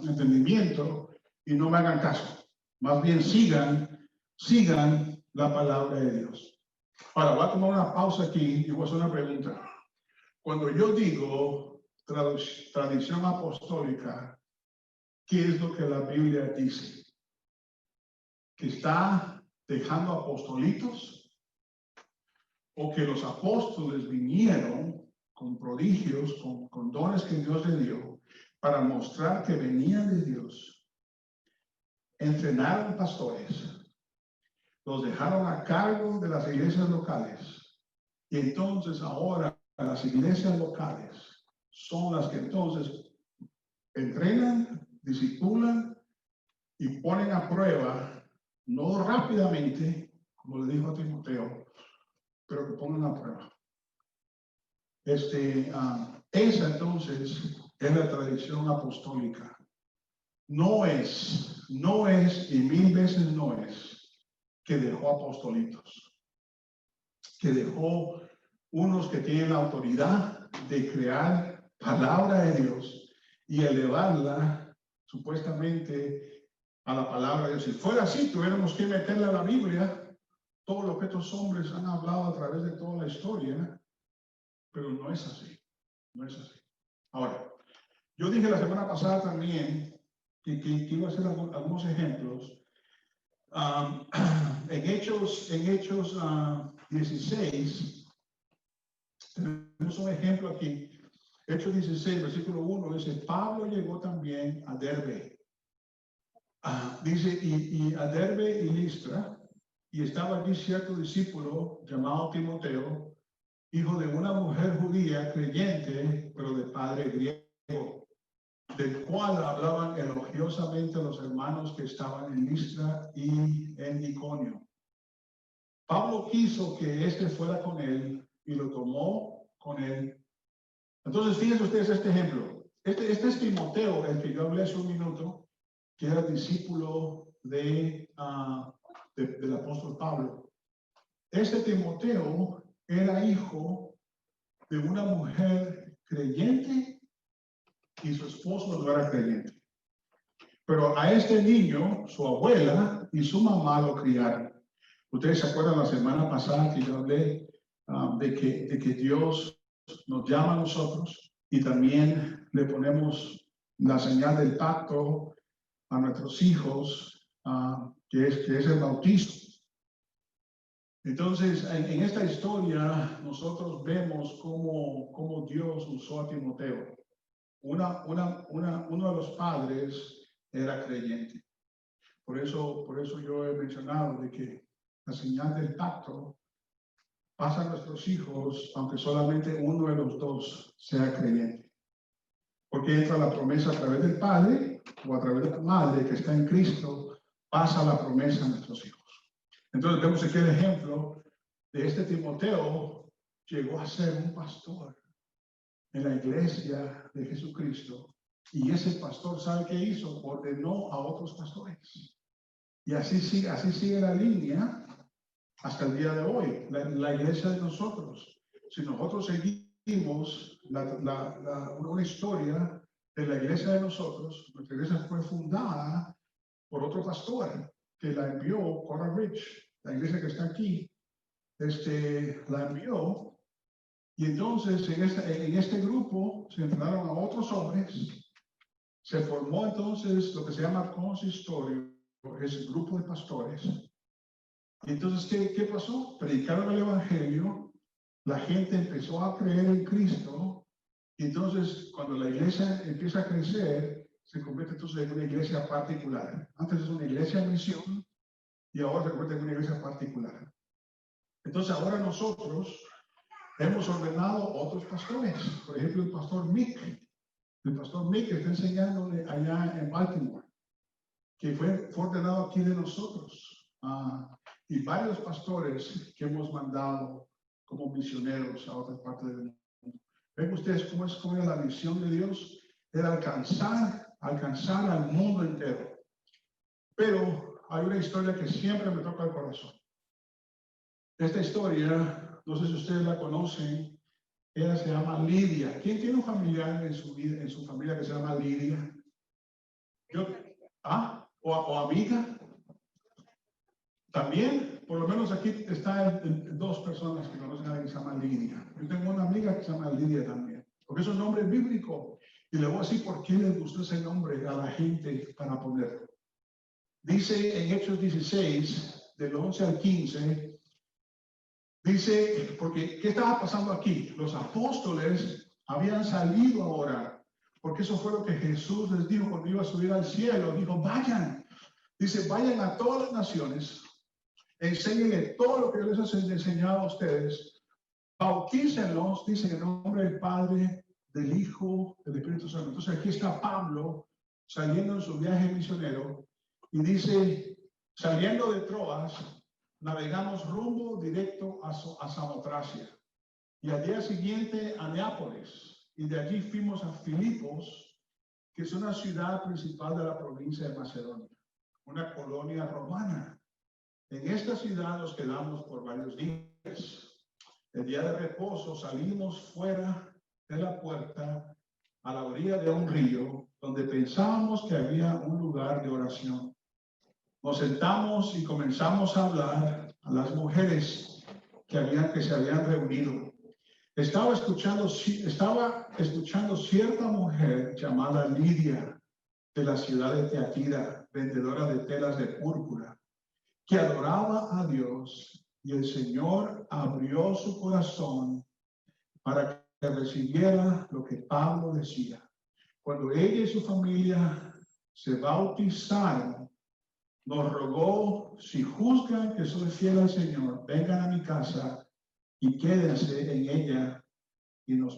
entendimiento y no me hagan caso. Más bien sigan la palabra de Dios. Ahora voy a tomar una pausa aquí y voy a hacer una pregunta. Cuando yo digo tradición apostólica, ¿qué es lo que la Biblia dice? ¿Que está dejando apostolitos? ¿O que los apóstoles vinieron con prodigios, con dones que Dios le dio, para mostrar que venían de Dios? Entrenaron pastores, los dejaron a cargo de las iglesias locales, y entonces ahora las iglesias locales son las que entonces entrenan, discipulan y ponen a prueba, no rápidamente, como le dijo a Timoteo, pero que pongan a prueba. Esa entonces es la tradición apostólica. No es, y mil veces no es, que dejó apostolitos, que dejó unos que tienen la autoridad de crear palabra de Dios y elevarla supuestamente a la palabra de Dios. Si fuera así, tuviéramos que meterle a la Biblia todo lo que estos hombres han hablado a través de toda la historia, pero no es así, no es así. Ahora, yo dije la semana pasada también que iba a hacer algunos ejemplos. En Hechos 16, tenemos un ejemplo aquí. Hechos 16, versículo 1, dice, Pablo llegó también a Derbe. Dice, y a Derbe y Listra, y estaba allí cierto discípulo llamado Timoteo, hijo de una mujer judía creyente, pero de padre griego, del cual hablaban elogiosamente los hermanos que estaban en Listra y en Iconio. Pablo quiso que éste fuera con él y lo tomó con él. Entonces, fíjense ustedes este ejemplo. Este es Timoteo, el que yo hablé hace un minuto, que era discípulo del apóstol Pablo. Este Timoteo era hijo de una mujer creyente y su esposo no era creyente. Pero a este niño, su abuela y su mamá lo criaron. Ustedes se acuerdan la semana pasada que yo hablé de que Dios nos llama a nosotros y también le ponemos la señal del pacto a nuestros hijos, que es el bautismo. Entonces, en esta historia, nosotros vemos cómo Dios usó a Timoteo. Uno de los padres era creyente. Por eso yo he mencionado de que la señal del pacto pasa a nuestros hijos, aunque solamente uno de los dos sea creyente. Porque entra la promesa a través del padre o a través de la madre que está en Cristo, pasa la promesa a nuestros hijos. Entonces vemos aquí el ejemplo de este Timoteo, llegó a ser un pastor en la iglesia de Jesucristo. Y ese pastor, ¿sabe qué hizo? Ordenó a otros pastores. Y así sigue la línea hasta el día de hoy, la iglesia de nosotros. Si nosotros seguimos una historia de la iglesia de nosotros, nuestra iglesia fue fundada por otro pastor que la envió, Coral Ridge, la iglesia que está aquí, la envió. Y entonces en este grupo se entrenaron a otros hombres, se formó entonces lo que se llama consistorio, es el grupo de pastores. Y entonces, ¿qué pasó? Predicaron el evangelio, la gente empezó a creer en Cristo, y entonces cuando la iglesia empieza a crecer, se convierte entonces en una iglesia particular. Antes es una iglesia de misión, y ahora se convierte en una iglesia particular. Entonces ahora nosotros hemos ordenado otros pastores, por ejemplo el pastor Mick. El pastor Mick está enseñando allá en Baltimore, que fue ordenado aquí de nosotros. Y varios pastores que hemos mandado como misioneros a otras partes del mundo. ¿Ven ustedes cómo era la misión de Dios? Era alcanzar al mundo entero. Pero hay una historia que siempre me toca el corazón. Esta historia, no sé si ustedes la conocen, Ella se llama Lidia. ¿Quién tiene un familiar en su vida, en su familia que se llama Lidia? Yo, o amiga. También, por lo menos aquí están dos personas que conocen a alguien que se llama Lidia. Yo tengo una amiga que se llama Lidia también, porque es un nombre bíblico. Y le voy a decir por qué les gustó ese nombre a la gente para ponerlo. Dice en Hechos 16, del 11 al 15, dice, porque ¿qué estaba pasando aquí? Los apóstoles habían salido a orar, porque eso fue lo que Jesús les dijo cuando iba a subir al cielo. Dijo, vayan. Dice, vayan a todas las naciones, enséñenle todo lo que yo les he enseñado a ustedes, bautícenlos, dice, en el nombre del Padre, del Hijo, del Espíritu Santo. Entonces aquí está Pablo saliendo en su viaje misionero y dice, saliendo de Troas, navegamos rumbo directo a Samotracia y al día siguiente a Neápolis, y de allí fuimos a Filipos, que es una ciudad principal de la provincia de Macedonia, una colonia romana. En esta ciudad nos quedamos por varios días. El día de reposo salimos fuera de la puerta a la orilla de un río donde pensábamos que había un lugar de oración. Nos sentamos y comenzamos a hablar a las mujeres que se habían reunido. Estaba escuchando cierta mujer llamada Lidia, de la ciudad de Teatira, vendedora de telas de púrpura, que adoraba a Dios, y el Señor abrió su corazón para que recibiera lo que Pablo decía. Cuando ella y su familia se bautizaron, nos rogó, si juzgan que soy fiel al Señor, vengan a mi casa y quédense en ella, y nos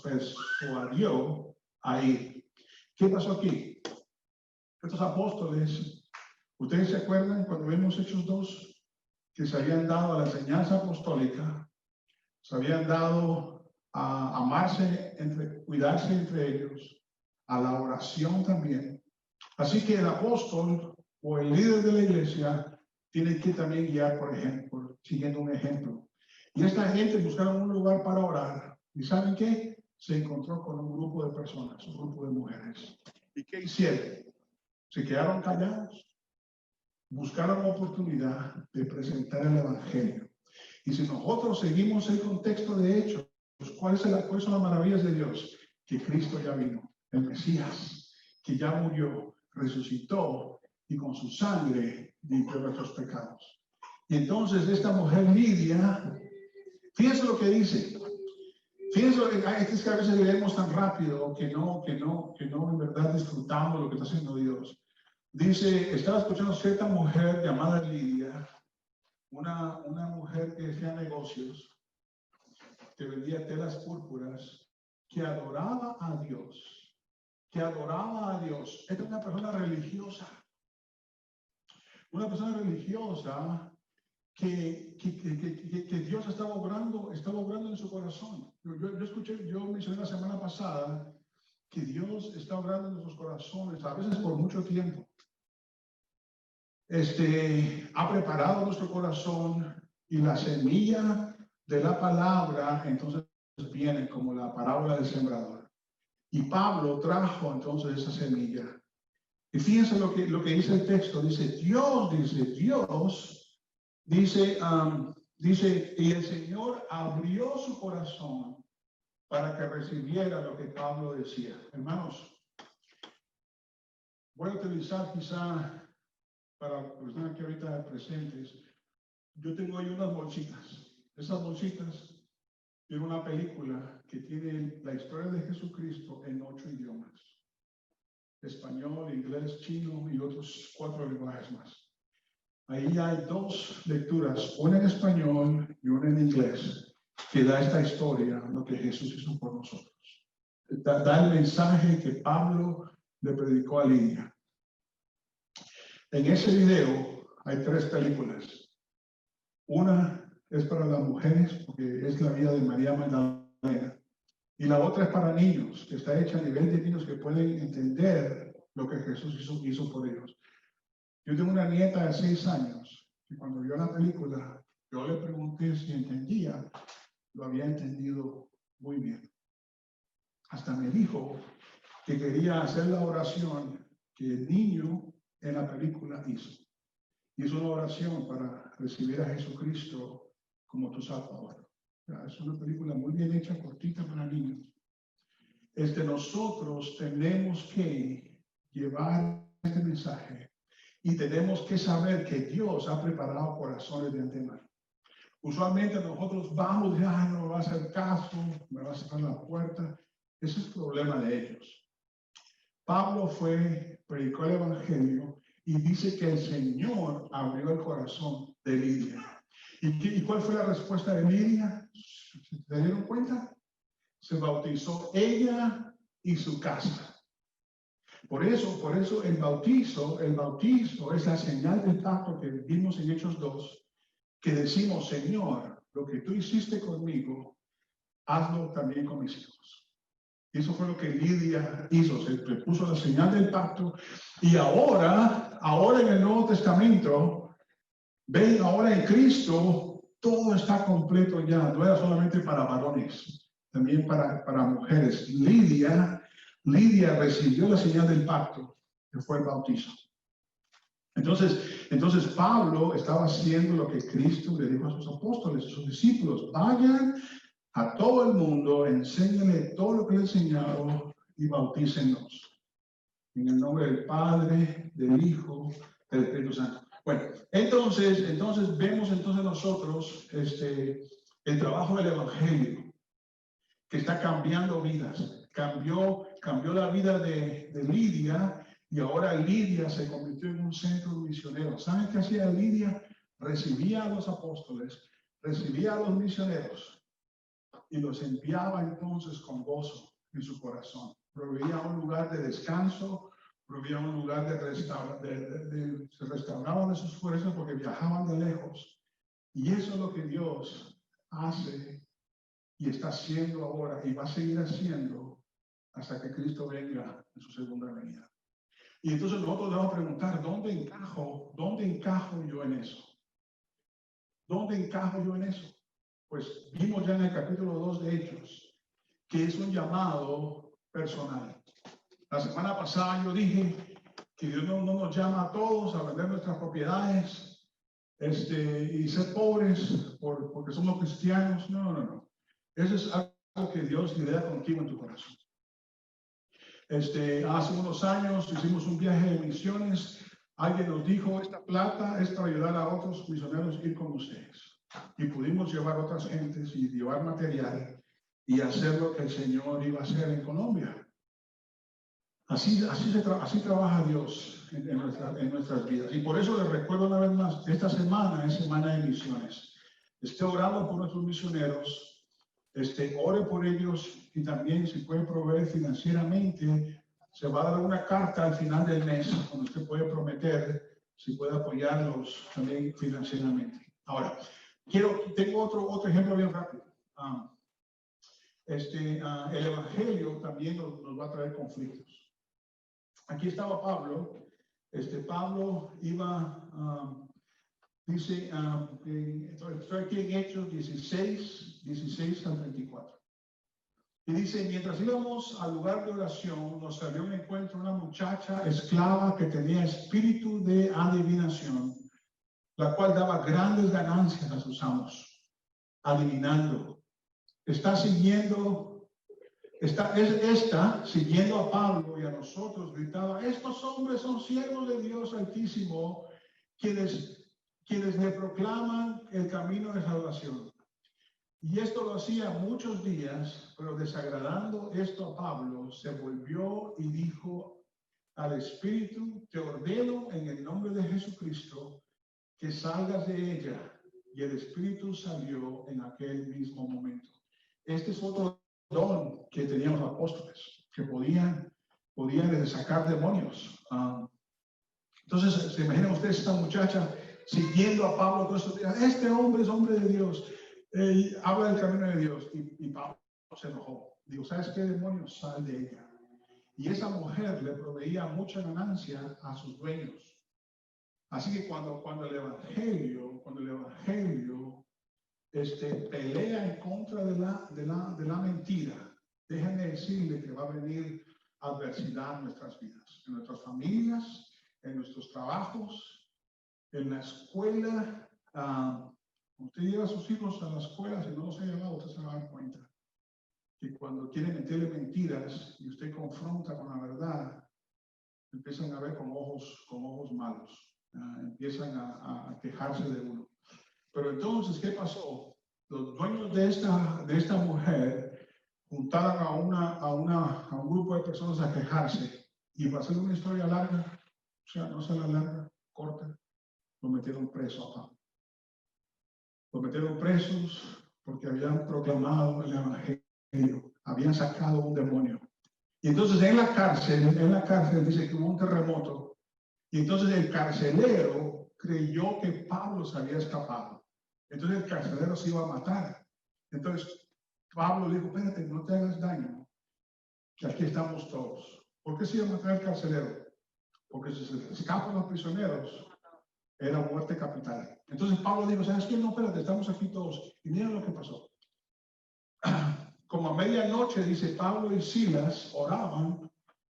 persuadió a ir. ¿Qué pasó aquí? Estos apóstoles, ¿ustedes se acuerdan cuando vimos Hechos 2? Que se habían dado a la enseñanza apostólica, se habían dado a amarse, cuidarse entre ellos, a la oración también. Así que el apóstol o el líder de la iglesia tiene que también guiar, por ejemplo, siguiendo un ejemplo. Y esta gente buscaron un lugar para orar. ¿Y saben qué? Se encontró con un grupo de personas, un grupo de mujeres. ¿Y qué hicieron? Se quedaron callados. Buscaron la oportunidad de presentar el Evangelio. Y si nosotros seguimos el contexto de Hechos, ¿cuáles son las maravillas de Dios? Que Cristo ya vino, el Mesías, que ya murió, resucitó y con su sangre limpió nuestros pecados. Y entonces esta mujer Lidia, fíjense lo que dice. Fíjense, es que a veces leemos tan rápido que no en verdad disfrutamos lo que está haciendo Dios. Dice, estaba escuchando cierta mujer llamada Lidia, una mujer que hacía negocios, que vendía telas púrpuras, que adoraba a Dios, Esta es una persona religiosa que Dios estaba obrando en su corazón. Yo mencioné la semana pasada que Dios está obrando en nuestros corazones, a veces por mucho tiempo. Ha preparado nuestro corazón y la semilla de la palabra entonces viene como la parábola del sembrador. Y Pablo trajo entonces esa semilla. Y fíjense lo que dice el texto. Dice, y el Señor abrió su corazón para que recibiera lo que Pablo decía. Hermanos, voy a utilizar quizá para las personas que ahorita presentes, yo tengo ahí unas bolsitas. Esas bolsitas tienen una película que tiene la historia de Jesucristo en 8 idiomas. Español, inglés, chino y otros 4 lenguajes más. Ahí hay 2 lecturas, una en español y una en inglés, que da esta historia, lo que Jesús hizo por nosotros. Da el mensaje que Pablo le predicó a Lidia. En ese video hay 3 películas. Una es para las mujeres, porque es la vida de María Magdalena. Y la otra es para niños, que está hecha a nivel de niños que pueden entender lo que Jesús hizo por ellos. Yo tengo una nieta de 6 años, y cuando vio la película, yo le pregunté si entendía lo había entendido muy bien. Hasta me dijo que quería hacer la oración que el niño en la película hizo. Hizo una oración para recibir a Jesucristo como tu Salvador. Es una película muy bien hecha, cortita para niños. Nosotros tenemos que llevar este mensaje y tenemos que saber que Dios ha preparado corazones de antemano. Usualmente nosotros vamos y no me va a hacer caso, me va a cerrar la puerta. Ese es el problema de ellos. Pablo predicó el Evangelio y dice que el Señor abrió el corazón de Lidia. ¿Y cuál fue la respuesta de Lidia? ¿Se dieron cuenta? Se bautizó ella y su casa. Por eso el bautizo es la señal del pacto que vimos en Hechos 2, que decimos, Señor, lo que tú hiciste conmigo, hazlo también con mis hijos. Y eso fue lo que Lidia hizo, se le puso la señal del pacto. Y ahora en el Nuevo Testamento, ven, ahora en Cristo, todo está completo ya, no era solamente para varones, también para mujeres. Lidia recibió la señal del pacto, que fue el bautizo. Entonces Pablo estaba haciendo lo que Cristo le dijo a sus apóstoles, a sus discípulos: vayan a todo el mundo, enséñenle todo lo que le enseñaron y bautícenlos en el nombre del Padre, del Hijo, del Espíritu Santo. Bueno, entonces vemos nosotros el trabajo del Evangelio que está cambiando vidas. Cambió la vida de Lidia, y ahora Lidia se convirtió en un centro misionero. ¿Saben qué hacía Lidia? Recibía a los apóstoles, recibía a los misioneros y los enviaba entonces con gozo en su corazón. Proveía un lugar de descanso, proveía un lugar se restauraban de sus fuerzas porque viajaban de lejos. Y eso es lo que Dios hace y está haciendo ahora y va a seguir haciendo hasta que Cristo venga en su segunda venida. Y entonces nosotros debemos preguntar, ¿dónde encajo yo en eso? ¿Dónde encajo yo en eso? Pues vimos ya en el capítulo 2 de Hechos que es un llamado personal. La semana pasada yo dije que Dios no nos llama a todos a vender nuestras propiedades y ser pobres porque somos cristianos. No. Eso es algo que Dios lidera contigo en tu corazón. Hace unos años hicimos un viaje de misiones. Alguien nos dijo, esta plata es para ayudar a otros misioneros a ir con ustedes. Y pudimos llevar otras gentes y llevar material y hacer lo que el Señor iba a hacer en Colombia. Así trabaja Dios en nuestras vidas. Y por eso les recuerdo una vez más, esta semana es semana de misiones. Esté orando por nuestros misioneros. Ore por ellos, y también si puede proveer financieramente, se va a dar una carta al final del mes donde usted puede prometer si puede apoyarlos también financieramente. Ahora, tengo otro ejemplo bien rápido. El Evangelio también nos va a traer conflictos. Aquí estaba Pablo. Pablo iba... dice, estoy aquí en Hechos 16 al 24. Y dice, mientras íbamos al lugar de oración, nos salió un encuentro una muchacha esclava que tenía espíritu de adivinación, la cual daba grandes ganancias a sus amos, adivinando. Siguiendo a Pablo y a nosotros, gritaba, estos hombres son siervos de Dios Altísimo, quienes le proclaman el camino de salvación. Y esto lo hacía muchos días, pero desagradando esto a Pablo, se volvió y dijo al Espíritu, te ordeno en el nombre de Jesucristo que salgas de ella. Y el Espíritu salió en aquel mismo momento. Este es otro don que tenían los apóstoles, que podían sacar demonios. Entonces, se imaginan ustedes esta muchacha siguiendo a Pablo todos estos días. Este hombre es hombre de Dios. Habla del camino de Dios. Y Pablo se enojó. Digo, ¿sabes qué, demonios? Sal de ella. Y esa mujer le proveía mucha ganancia a sus dueños. Así que cuando el evangelio pelea en contra de la mentira, déjenme decirle que va a venir adversidad en nuestras vidas, en nuestras familias, en nuestros trabajos, en la escuela. Usted lleva a sus hijos a la escuela, si no los ha llevado, usted se va a dar cuenta que cuando quieren meterle mentiras y usted confronta con la verdad, empiezan a ver con ojos malos, empiezan a quejarse de uno. Pero entonces, ¿qué pasó? Los dueños de esta mujer juntaron a un grupo de personas a quejarse, y para hacer una historia larga, o sea, no se la larga, corta, lo metieron preso a Pablo. Lo metieron presos porque habían proclamado el evangelio, habían sacado un demonio. Y entonces en la cárcel dice que hubo un terremoto, y entonces el carcelero creyó que Pablo se había escapado. Entonces el carcelero se iba a matar. Entonces Pablo le dijo, espérate, no te hagas daño, que aquí estamos todos. ¿Por qué se iba a matar el carcelero? Porque si se escapan los prisioneros, era muerte capital. Entonces Pablo dijo, ¿sabes qué? No, espérate, estamos aquí todos. Y miren lo que pasó. Como a medianoche, dice, Pablo y Silas oraban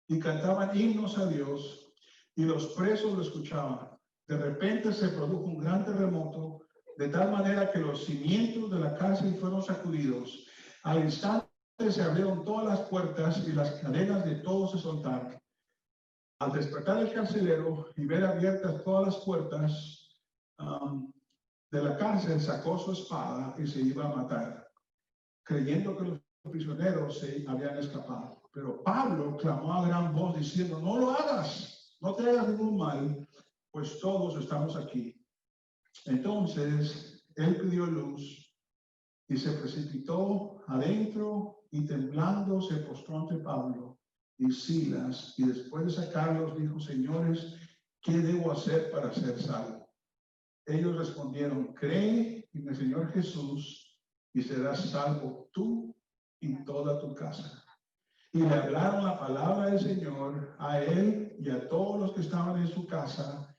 y cantaban himnos a Dios, y los presos lo escuchaban. De repente se produjo un gran terremoto, de tal manera que los cimientos de la cárcel fueron sacudidos. Al instante se abrieron todas las puertas y las cadenas de todos se soltaron. Al despertar el carcelero y ver abiertas todas las puertas de la cárcel, sacó su espada y se iba a matar, creyendo que los prisioneros se habían escapado. Pero Pablo clamó a gran voz diciendo, no lo hagas, no te hagas ningún mal, pues todos estamos aquí. Entonces él pidió luz y se precipitó adentro, y temblando se postró ante Pablo y Silas, y después de sacarlos dijo, señores, ¿qué debo hacer para ser salvo? Ellos respondieron, cree en el Señor Jesús y serás salvo tú y toda tu casa. Y le hablaron la palabra del Señor a él y a todos los que estaban en su casa.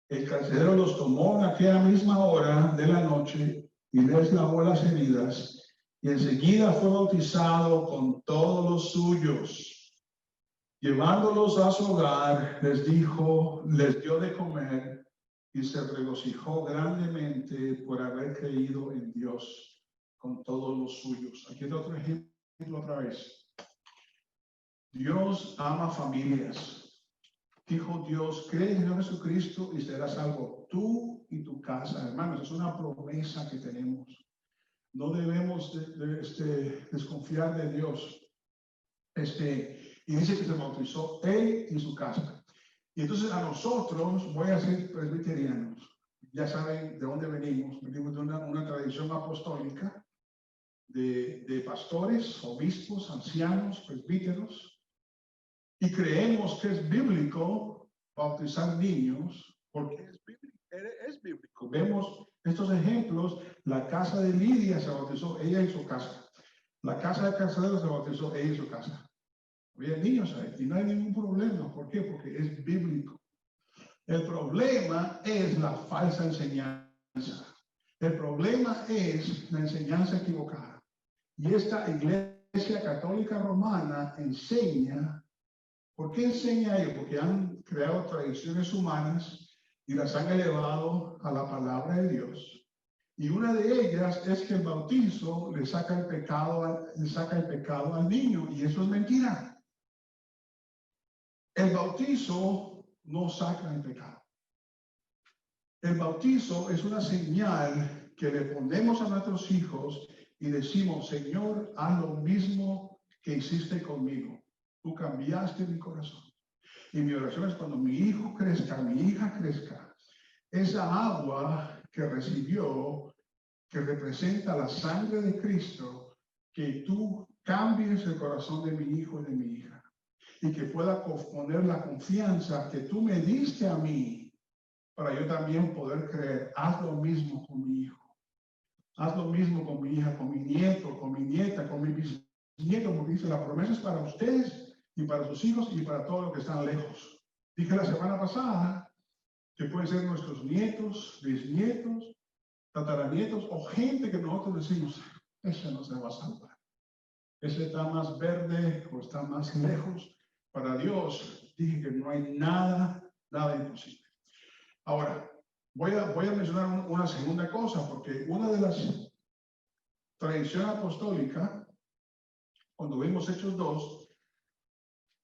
El carcelero los tomó en aquella misma hora de la noche y les lavó las heridas, y enseguida fue bautizado con todos los suyos. Llevándolos a su hogar, les dio de comer, y se regocijó grandemente por haber creído en Dios con todos los suyos. Aquí está otro ejemplo otra vez. Dios ama familias. Dijo Dios, cree en Jesucristo y serás salvo tú y tu casa. Hermanos, es una promesa que tenemos. No debemos desconfiar de Dios. Y dice que se bautizó él y su casa. Y entonces a nosotros, voy a ser presbiterianos. Ya saben de dónde venimos. Venimos de una tradición apostólica de pastores, obispos, ancianos, presbíteros. Y creemos que es bíblico bautizar niños, porque es bíblico. Vemos estos ejemplos. La casa de Lidia se bautizó ella y su casa. La casa de carcelero se bautizó ella y su casa. Había niños ahí y no hay ningún problema. ¿Por qué? Porque es bíblico. El problema es la falsa enseñanza. El problema es la enseñanza equivocada. Y esta Iglesia Católica Romana enseña. ¿Por qué enseña ello? Porque han creado tradiciones humanas y las han elevado a la palabra de Dios. Y una de ellas es que el bautizo le saca el pecado al niño, y eso es mentira. El bautizo no saca el pecado. El bautizo es una señal que le ponemos a nuestros hijos y decimos, Señor, haz lo mismo que hiciste conmigo. Tú cambiaste mi corazón. Y mi oración es cuando mi hijo crezca, mi hija crezca, esa agua que recibió, que representa la sangre de Cristo, que tú cambies el corazón de mi hijo y de mi hija, y que pueda poner la confianza que tú me diste a mí, para yo también poder creer. Haz lo mismo con mi hijo, haz lo mismo con mi hija, con mi nieto, con mi nieta, con mi bisnieto, porque dice, la promesa es para ustedes y para sus hijos y para todos los que están lejos. Dije la semana pasada que pueden ser nuestros nietos, bisnietos, tataranietos o gente que nosotros decimos, ese no se va a salvar. Ese está más verde o está más lejos. Para Dios, dije que no hay nada imposible. Ahora, voy a mencionar una segunda cosa, porque una de las tradiciones apostólicas, cuando vimos Hechos 2,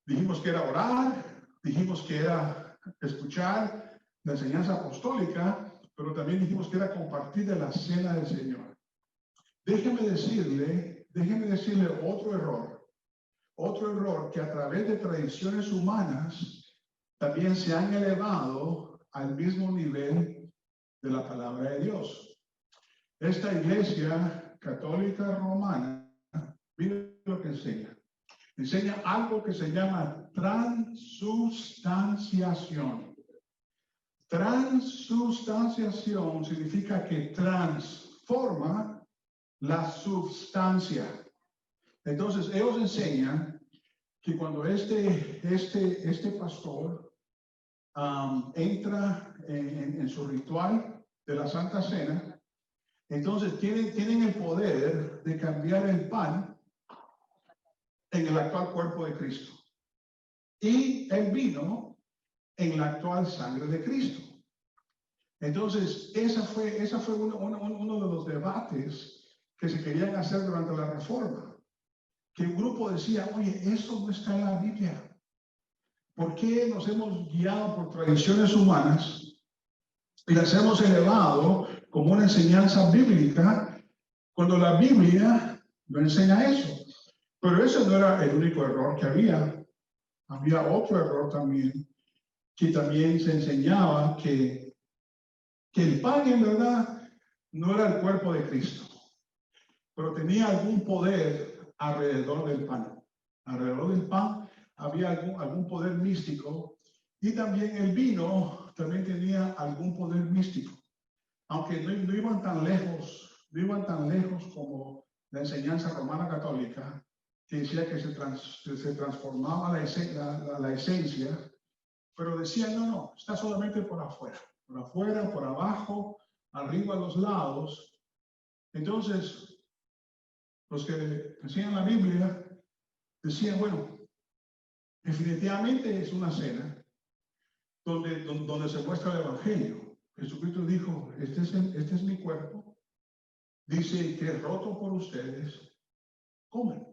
dijimos que era orar, dijimos que era escuchar la enseñanza apostólica, pero también dijimos que era compartir de la cena del Señor. Déjeme decirle otro error que a través de tradiciones humanas también se han elevado al mismo nivel de la palabra de Dios. Esta iglesia católica romana, mire lo que enseña. Enseña algo que se llama transustanciación. Transustanciación significa que transforma la sustancia. Entonces, ellos enseñan que cuando este pastor entra en su ritual de la Santa Cena, entonces tienen el poder de cambiar el pan en el actual cuerpo de Cristo y el vino en la actual sangre de Cristo. Entonces, esa fue uno de los debates que se querían hacer durante la Reforma. Que un grupo decía, oye, eso no está en la Biblia. ¿Por qué nos hemos guiado por tradiciones humanas y las hemos elevado como una enseñanza bíblica cuando la Biblia no enseña eso? Pero ese no era el único error que había. Había otro error también, que también se enseñaba que el pan en verdad no era el cuerpo de Cristo, pero tenía algún poder alrededor del pan. Alrededor del pan había algún poder místico, y también el vino también tenía algún poder místico. Aunque no iban tan lejos como la enseñanza romana católica, que decía que se transformaba la esencia, pero decían, no, está solamente por afuera, por abajo, arriba, a los lados. Entonces, los que decían la Biblia decían, bueno, definitivamente es una cena donde se muestra el Evangelio. Jesucristo dijo, este es mi cuerpo, dice que es roto por ustedes, comen.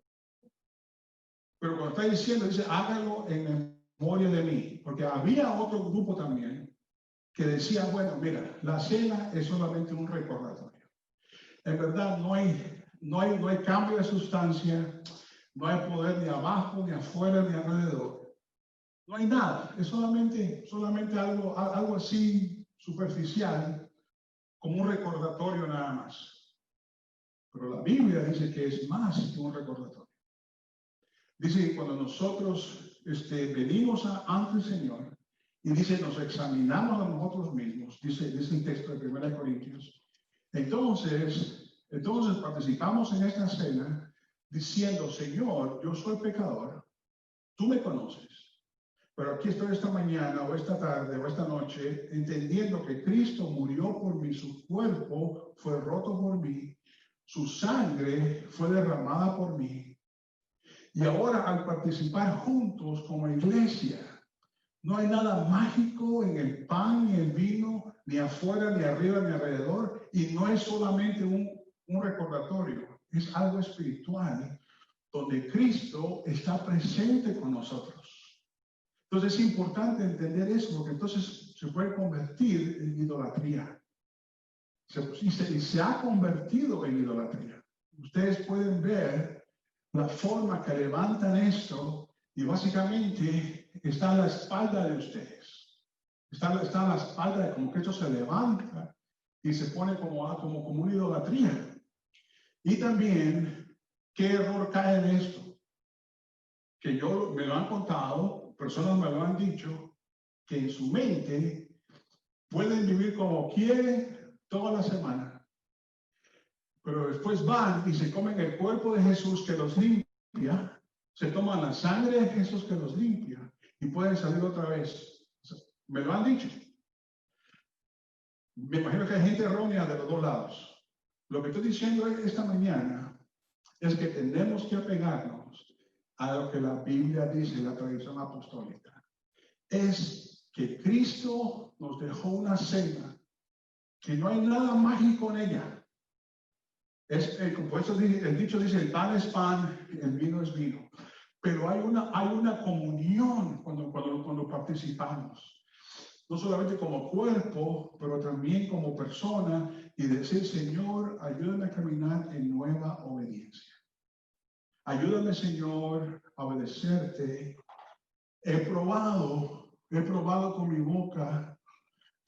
Pero cuando está diciendo, dice, hágalo en memoria de mí, porque había otro grupo también que decía, bueno, mira, la cena es solamente un recordatorio. En verdad no hay cambio de sustancia, no hay poder ni abajo, ni afuera, ni alrededor. No hay nada, es solamente algo así superficial, como un recordatorio nada más. Pero la Biblia dice que es más que un recordatorio. Dice que cuando nosotros venimos ante el Señor, y dice, nos examinamos a nosotros mismos, dice el texto de 1 Corintios, entonces participamos en esta cena diciendo, Señor, yo soy pecador, tú me conoces, pero aquí estoy esta mañana o esta tarde o esta noche entendiendo que Cristo murió por mí, su cuerpo fue roto por mí, su sangre fue derramada por mí. Y ahora al participar juntos como iglesia, no hay nada mágico en el pan ni el vino, ni afuera, ni arriba, ni alrededor, y no es solamente un recordatorio, es algo espiritual, donde Cristo está presente con nosotros. Entonces es importante entender eso, porque entonces se puede convertir en idolatría. Y se ha convertido en idolatría. Ustedes pueden ver la forma que levantan esto, y básicamente está a la espalda de ustedes. Está a la espalda de como que esto se levanta y se pone como una idolatría. Y también, ¿qué error cae en esto? Que me lo han contado, personas me lo han dicho, que en su mente pueden vivir como quieren toda la semana, pero después van y se comen el cuerpo de Jesús que los limpia, se toman la sangre de Jesús que los limpia y pueden salir otra vez. Me lo han dicho. Me imagino que hay gente errónea de los dos lados. Lo que estoy diciendo esta mañana es que tenemos que apegarnos a lo que la Biblia dice, la tradición apostólica. Es que Cristo nos dejó una cena que no hay nada mágico en ella. Como eso dice, el dicho dice, el pan es pan, el vino es vino. Pero hay una comunión cuando participamos. No solamente como cuerpo, pero también como persona, y decir, Señor, ayúdame a caminar en nueva obediencia. Ayúdame, Señor, a obedecerte. He probado con mi boca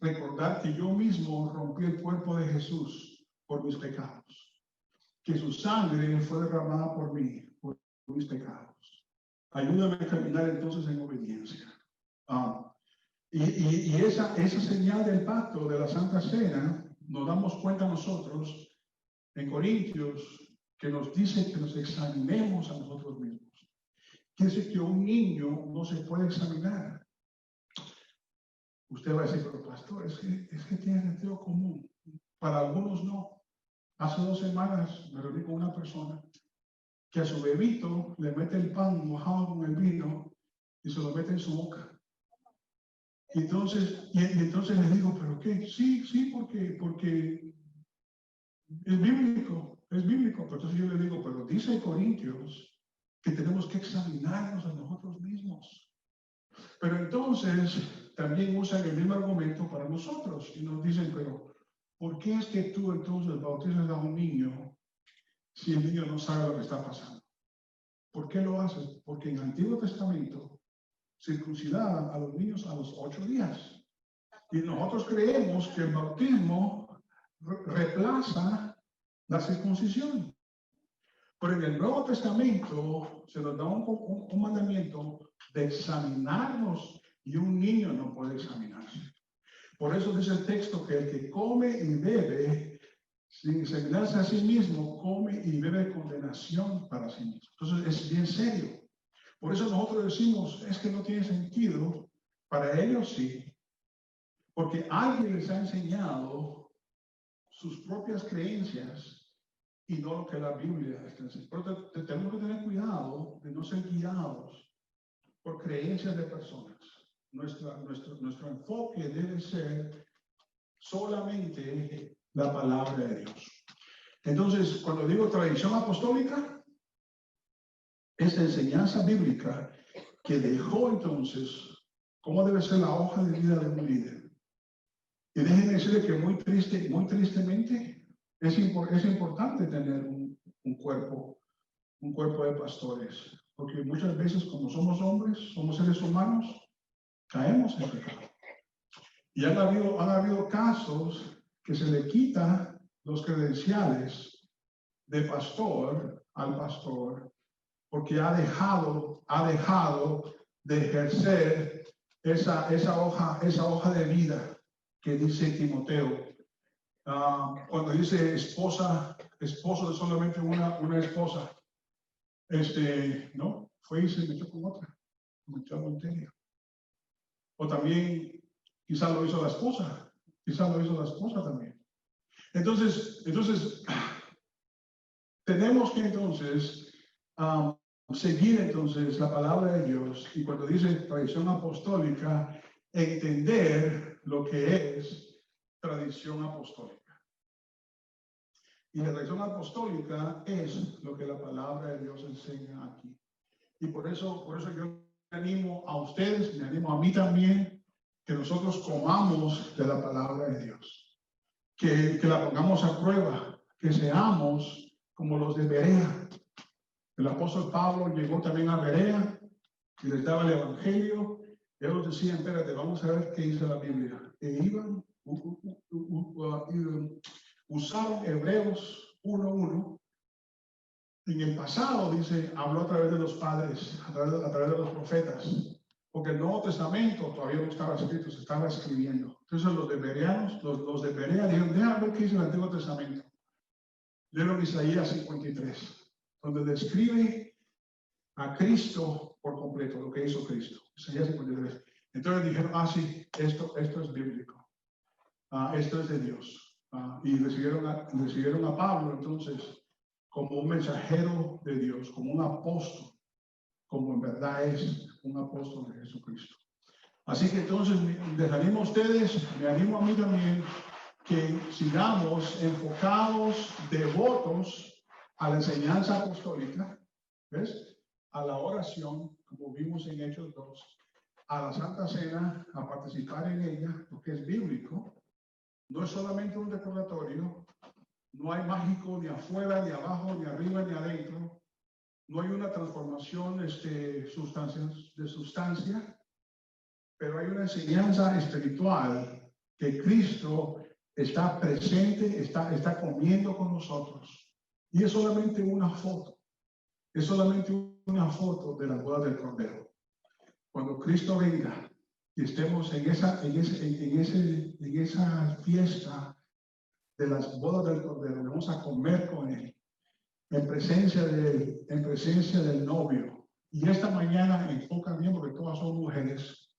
recordar que yo mismo rompí el cuerpo de Jesús por mis pecados, que su sangre fue derramada por mí, por mis pecados. Ayúdame a caminar entonces en obediencia. Y esa señal del pacto de la Santa Cena, nos damos cuenta nosotros en Corintios, que nos dice que nos examinemos a nosotros mismos. Quiere decir que un niño no se puede examinar. Usted va a decir, pero pastor, es que tiene sentido común. Para algunos no. Hace 2 semanas me reuní con una persona que a su bebito le mete el pan mojado con el vino y se lo mete en su boca. Y entonces le digo, ¿pero qué? Sí, porque es bíblico. Pero entonces yo le digo, pero dice Corintios que tenemos que examinarnos a nosotros mismos. Pero entonces también usan el mismo argumento para nosotros y nos dicen, pero ¿por qué es que tú entonces bautizas a un niño si el niño no sabe lo que está pasando? ¿Por qué lo haces? Porque en el Antiguo Testamento circuncidaban a los niños a los 8 días. Y nosotros creemos que el bautismo reemplaza la circuncisión. Pero en el Nuevo Testamento se nos da un mandamiento de examinarnos y un niño no puede examinarse. Por eso dice el texto que el que come y bebe sin examinarse a sí mismo, come y bebe condenación para sí mismo. Entonces es bien serio. Por eso nosotros decimos, es que no tiene sentido. Para ellos sí. Porque alguien les ha enseñado sus propias creencias y no lo que la Biblia está enseñando. Pero tenemos que tener cuidado de no ser guiados por creencias de personas. Nuestro enfoque debe ser solamente la palabra de Dios. Entonces, cuando digo tradición apostólica, es enseñanza bíblica que dejó entonces cómo debe ser la hoja de vida de un líder. Y déjenme decirle que muy tristemente, es importante tener un cuerpo de pastores, porque muchas veces como somos hombres, somos seres humanos, caemos en pecado. Y han habido casos que se le quita los credenciales de pastor al pastor, porque ha dejado de ejercer esa hoja de vida que dice Timoteo. Cuando dice esposo de solamente una esposa, no, fue y se metió con otra, metió adulterio. O también, quizá lo hizo la esposa también. Entonces, tenemos que entonces seguir entonces la palabra de Dios, y cuando dice tradición apostólica, entender lo que es tradición apostólica. Y la tradición apostólica es lo que la palabra de Dios enseña aquí. Y por eso yo me animo a ustedes, me animo a mí también, que nosotros comamos de la palabra de Dios, que la pongamos a prueba, que seamos como los de Berea. El apóstol Pablo llegó también a Berea y les daba el evangelio. Ellos decían, espérate, vamos a ver qué dice la Biblia. E iban, usaron Hebreos 1:1. En el pasado, dice, habló a través de los padres, a través de los profetas, porque el Nuevo Testamento todavía no estaba escrito, se estaba escribiendo. Entonces los de Berea dijeron, déjame ver qué dice el Antiguo Testamento. Leyeron Isaías 53, donde describe a Cristo por completo, lo que hizo Cristo. Isaías 53. Entonces dijeron, sí, esto es bíblico. esto es de Dios. Y recibieron a Pablo entonces como un mensajero de Dios, como un apóstol, como en verdad es un apóstol de Jesucristo. Así que entonces les animo a ustedes, me animo a mí también, que sigamos enfocados, devotos a la enseñanza apostólica, ¿ves? A la oración, como vimos en Hechos 2, a la Santa Cena, a participar en ella, porque es bíblico, no es solamente un recordatorio, no hay mágico ni afuera, ni abajo, ni arriba, ni adentro, no hay una transformación de sustancia, pero hay una enseñanza espiritual que Cristo está presente, está comiendo con nosotros. Y es solamente una foto, es solamente una foto de la boda del Cordero. Cuando Cristo venga y estemos en esa fiesta de las bodas del Cordero, vamos a comer con Él, en presencia de Él, en presencia del novio. Y esta mañana enfoca bien, porque todas son mujeres.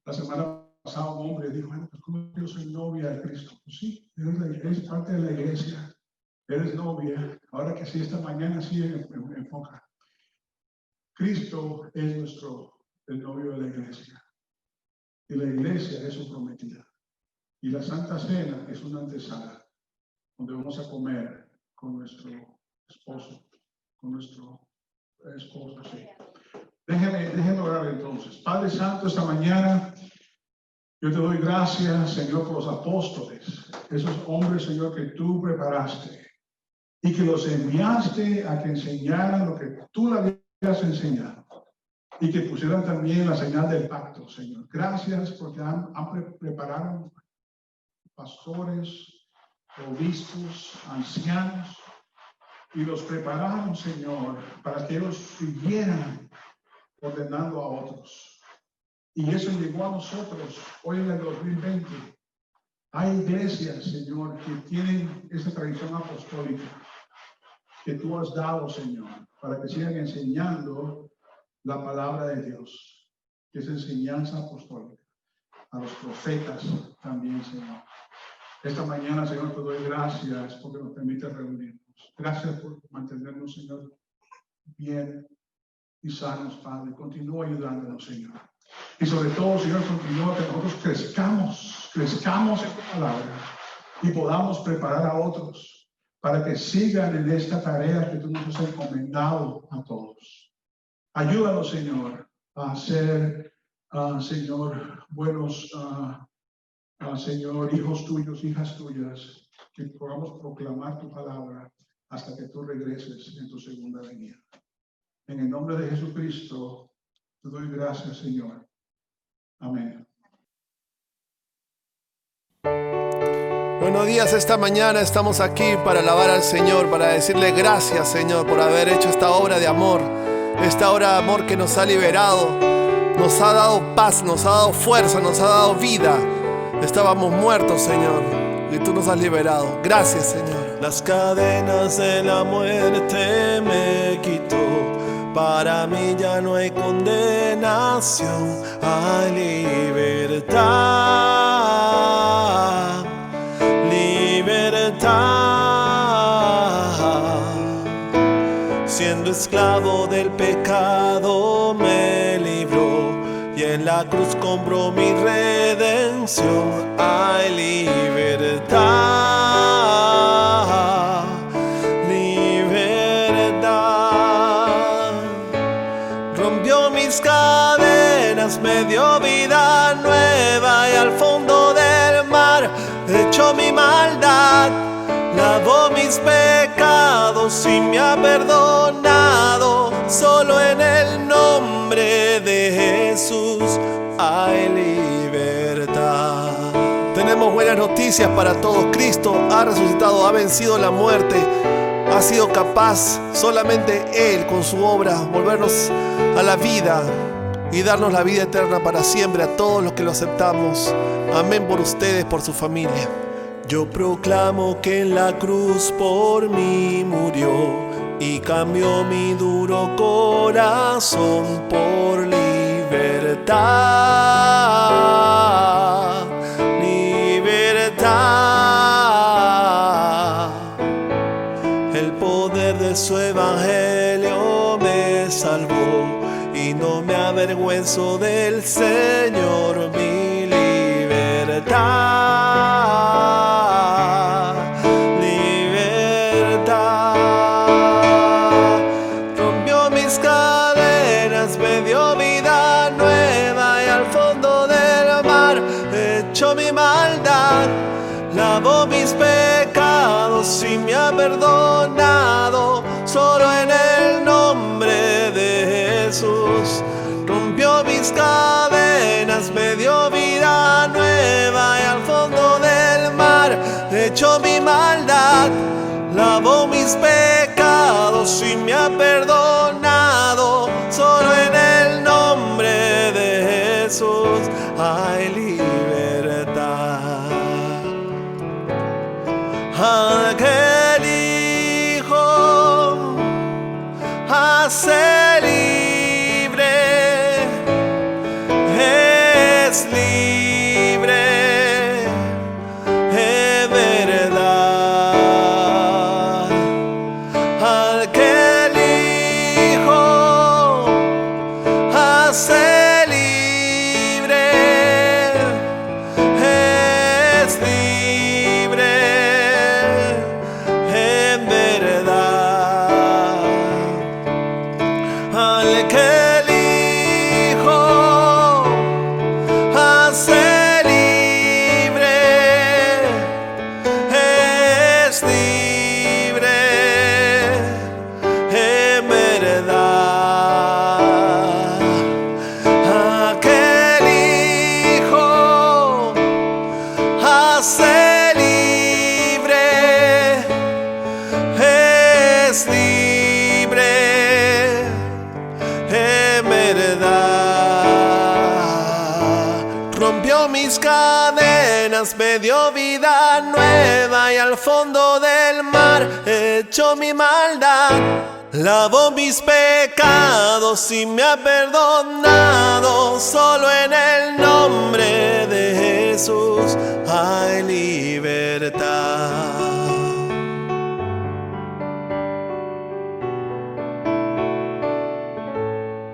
La semana pasada un hombre dijo, bueno, pues ¿cómo yo soy novia de Cristo? Pues sí, eres parte de la iglesia, eres novia. Ahora que sí, esta mañana sí enfoca. Cristo es el novio de la iglesia. Y la iglesia es su prometida. Y la Santa Cena es una antesala, donde vamos a comer con nuestro esposo, con nuestro esposo, sí. Déjeme orar entonces. Padre Santo, esta mañana yo te doy gracias, Señor, por los apóstoles, esos hombres, Señor, que tú preparaste y que los enviaste a que enseñaran lo que tú le habías enseñado y que pusieran también la señal del pacto, Señor. Gracias porque han preparado pastores, obispos, ancianos, y los prepararon, Señor, para que ellos siguieran ordenando a otros. Y eso llegó a nosotros hoy en el 2020. Hay iglesias, Señor, que tienen esa tradición apostólica que tú has dado, Señor, para que sigan enseñando la palabra de Dios, que es enseñanza apostólica. A los profetas también, Señor. Esta mañana, Señor, te doy gracias porque nos permite reunirnos. Gracias por mantenernos, Señor, bien y sanos, Padre. Continúa ayudándonos, Señor. Y sobre todo, Señor, continúa que nosotros crezcamos en tu palabra y podamos preparar a otros para que sigan en esta tarea que tú nos has encomendado a todos. Ayúdanos, Señor, a ser, Señor, buenos, Señor, hijos tuyos, hijas tuyas, que podamos proclamar tu palabra hasta que tú regreses en tu segunda venida. En el nombre de Jesucristo, te doy gracias, Señor. Amén. Buenos días, esta mañana estamos aquí para alabar al Señor, para decirle gracias, Señor, por haber hecho esta obra de amor, esta obra de amor que nos ha liberado, nos ha dado paz, nos ha dado fuerza, nos ha dado vida. Estábamos muertos, Señor, y tú nos has liberado. Gracias, Señor. Las cadenas de la muerte me quitó. Para mí ya no hay condenación, hay libertad, libertad. Siendo esclavo del pecado me libró y en la cruz compró mi redención, hay libertad, libertad. Rompió mis cadenas, me dio vida nueva y al fondo del mar echó mi maldad, lavó mis pecados y me ha perdonado. Solo en el nombre de Jesús hay libertad. Tenemos buenas noticias para todos. Cristo ha resucitado, ha vencido la muerte, ha sido capaz, solamente Él con su obra, volvernos a la vida y darnos la vida eterna para siempre a todos los que lo aceptamos. Amén por ustedes, por su familia. Yo proclamo que en la cruz por mí murió y cambió mi duro corazón por libertad, libertad. su evangelio me salvó y no me avergüenzo del Señor, mi libertad, libertad. Rompió mis cadenas, me dio vida nueva y al fondo del mar echó mi maldad. Lavó mis pecados y me ha perdonado, solo en el nombre de Jesús. Rompió mis cadenas, me dio vida nueva y al fondo del mar echó mi maldad. Lavó mis pecados y me ha perdonado, solo en el nombre de Jesús hay libertad. Aquel Hijo hace libre, es libre, es verdad. Aquel Hijo hace libre, es libre, en verdad. Al que el Hijo hace libre, es libre, en verdad. Aquel Hijo hace libre, es libre, en verdad. Rompió mis cadenas, me dio vida nueva y al fondo del mar echó mi maldad. Lavó mis pecados y me ha perdonado, solo en el nombre de Jesús hay libertad.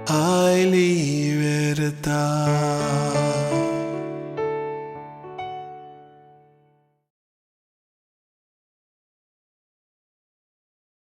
Hay libertad.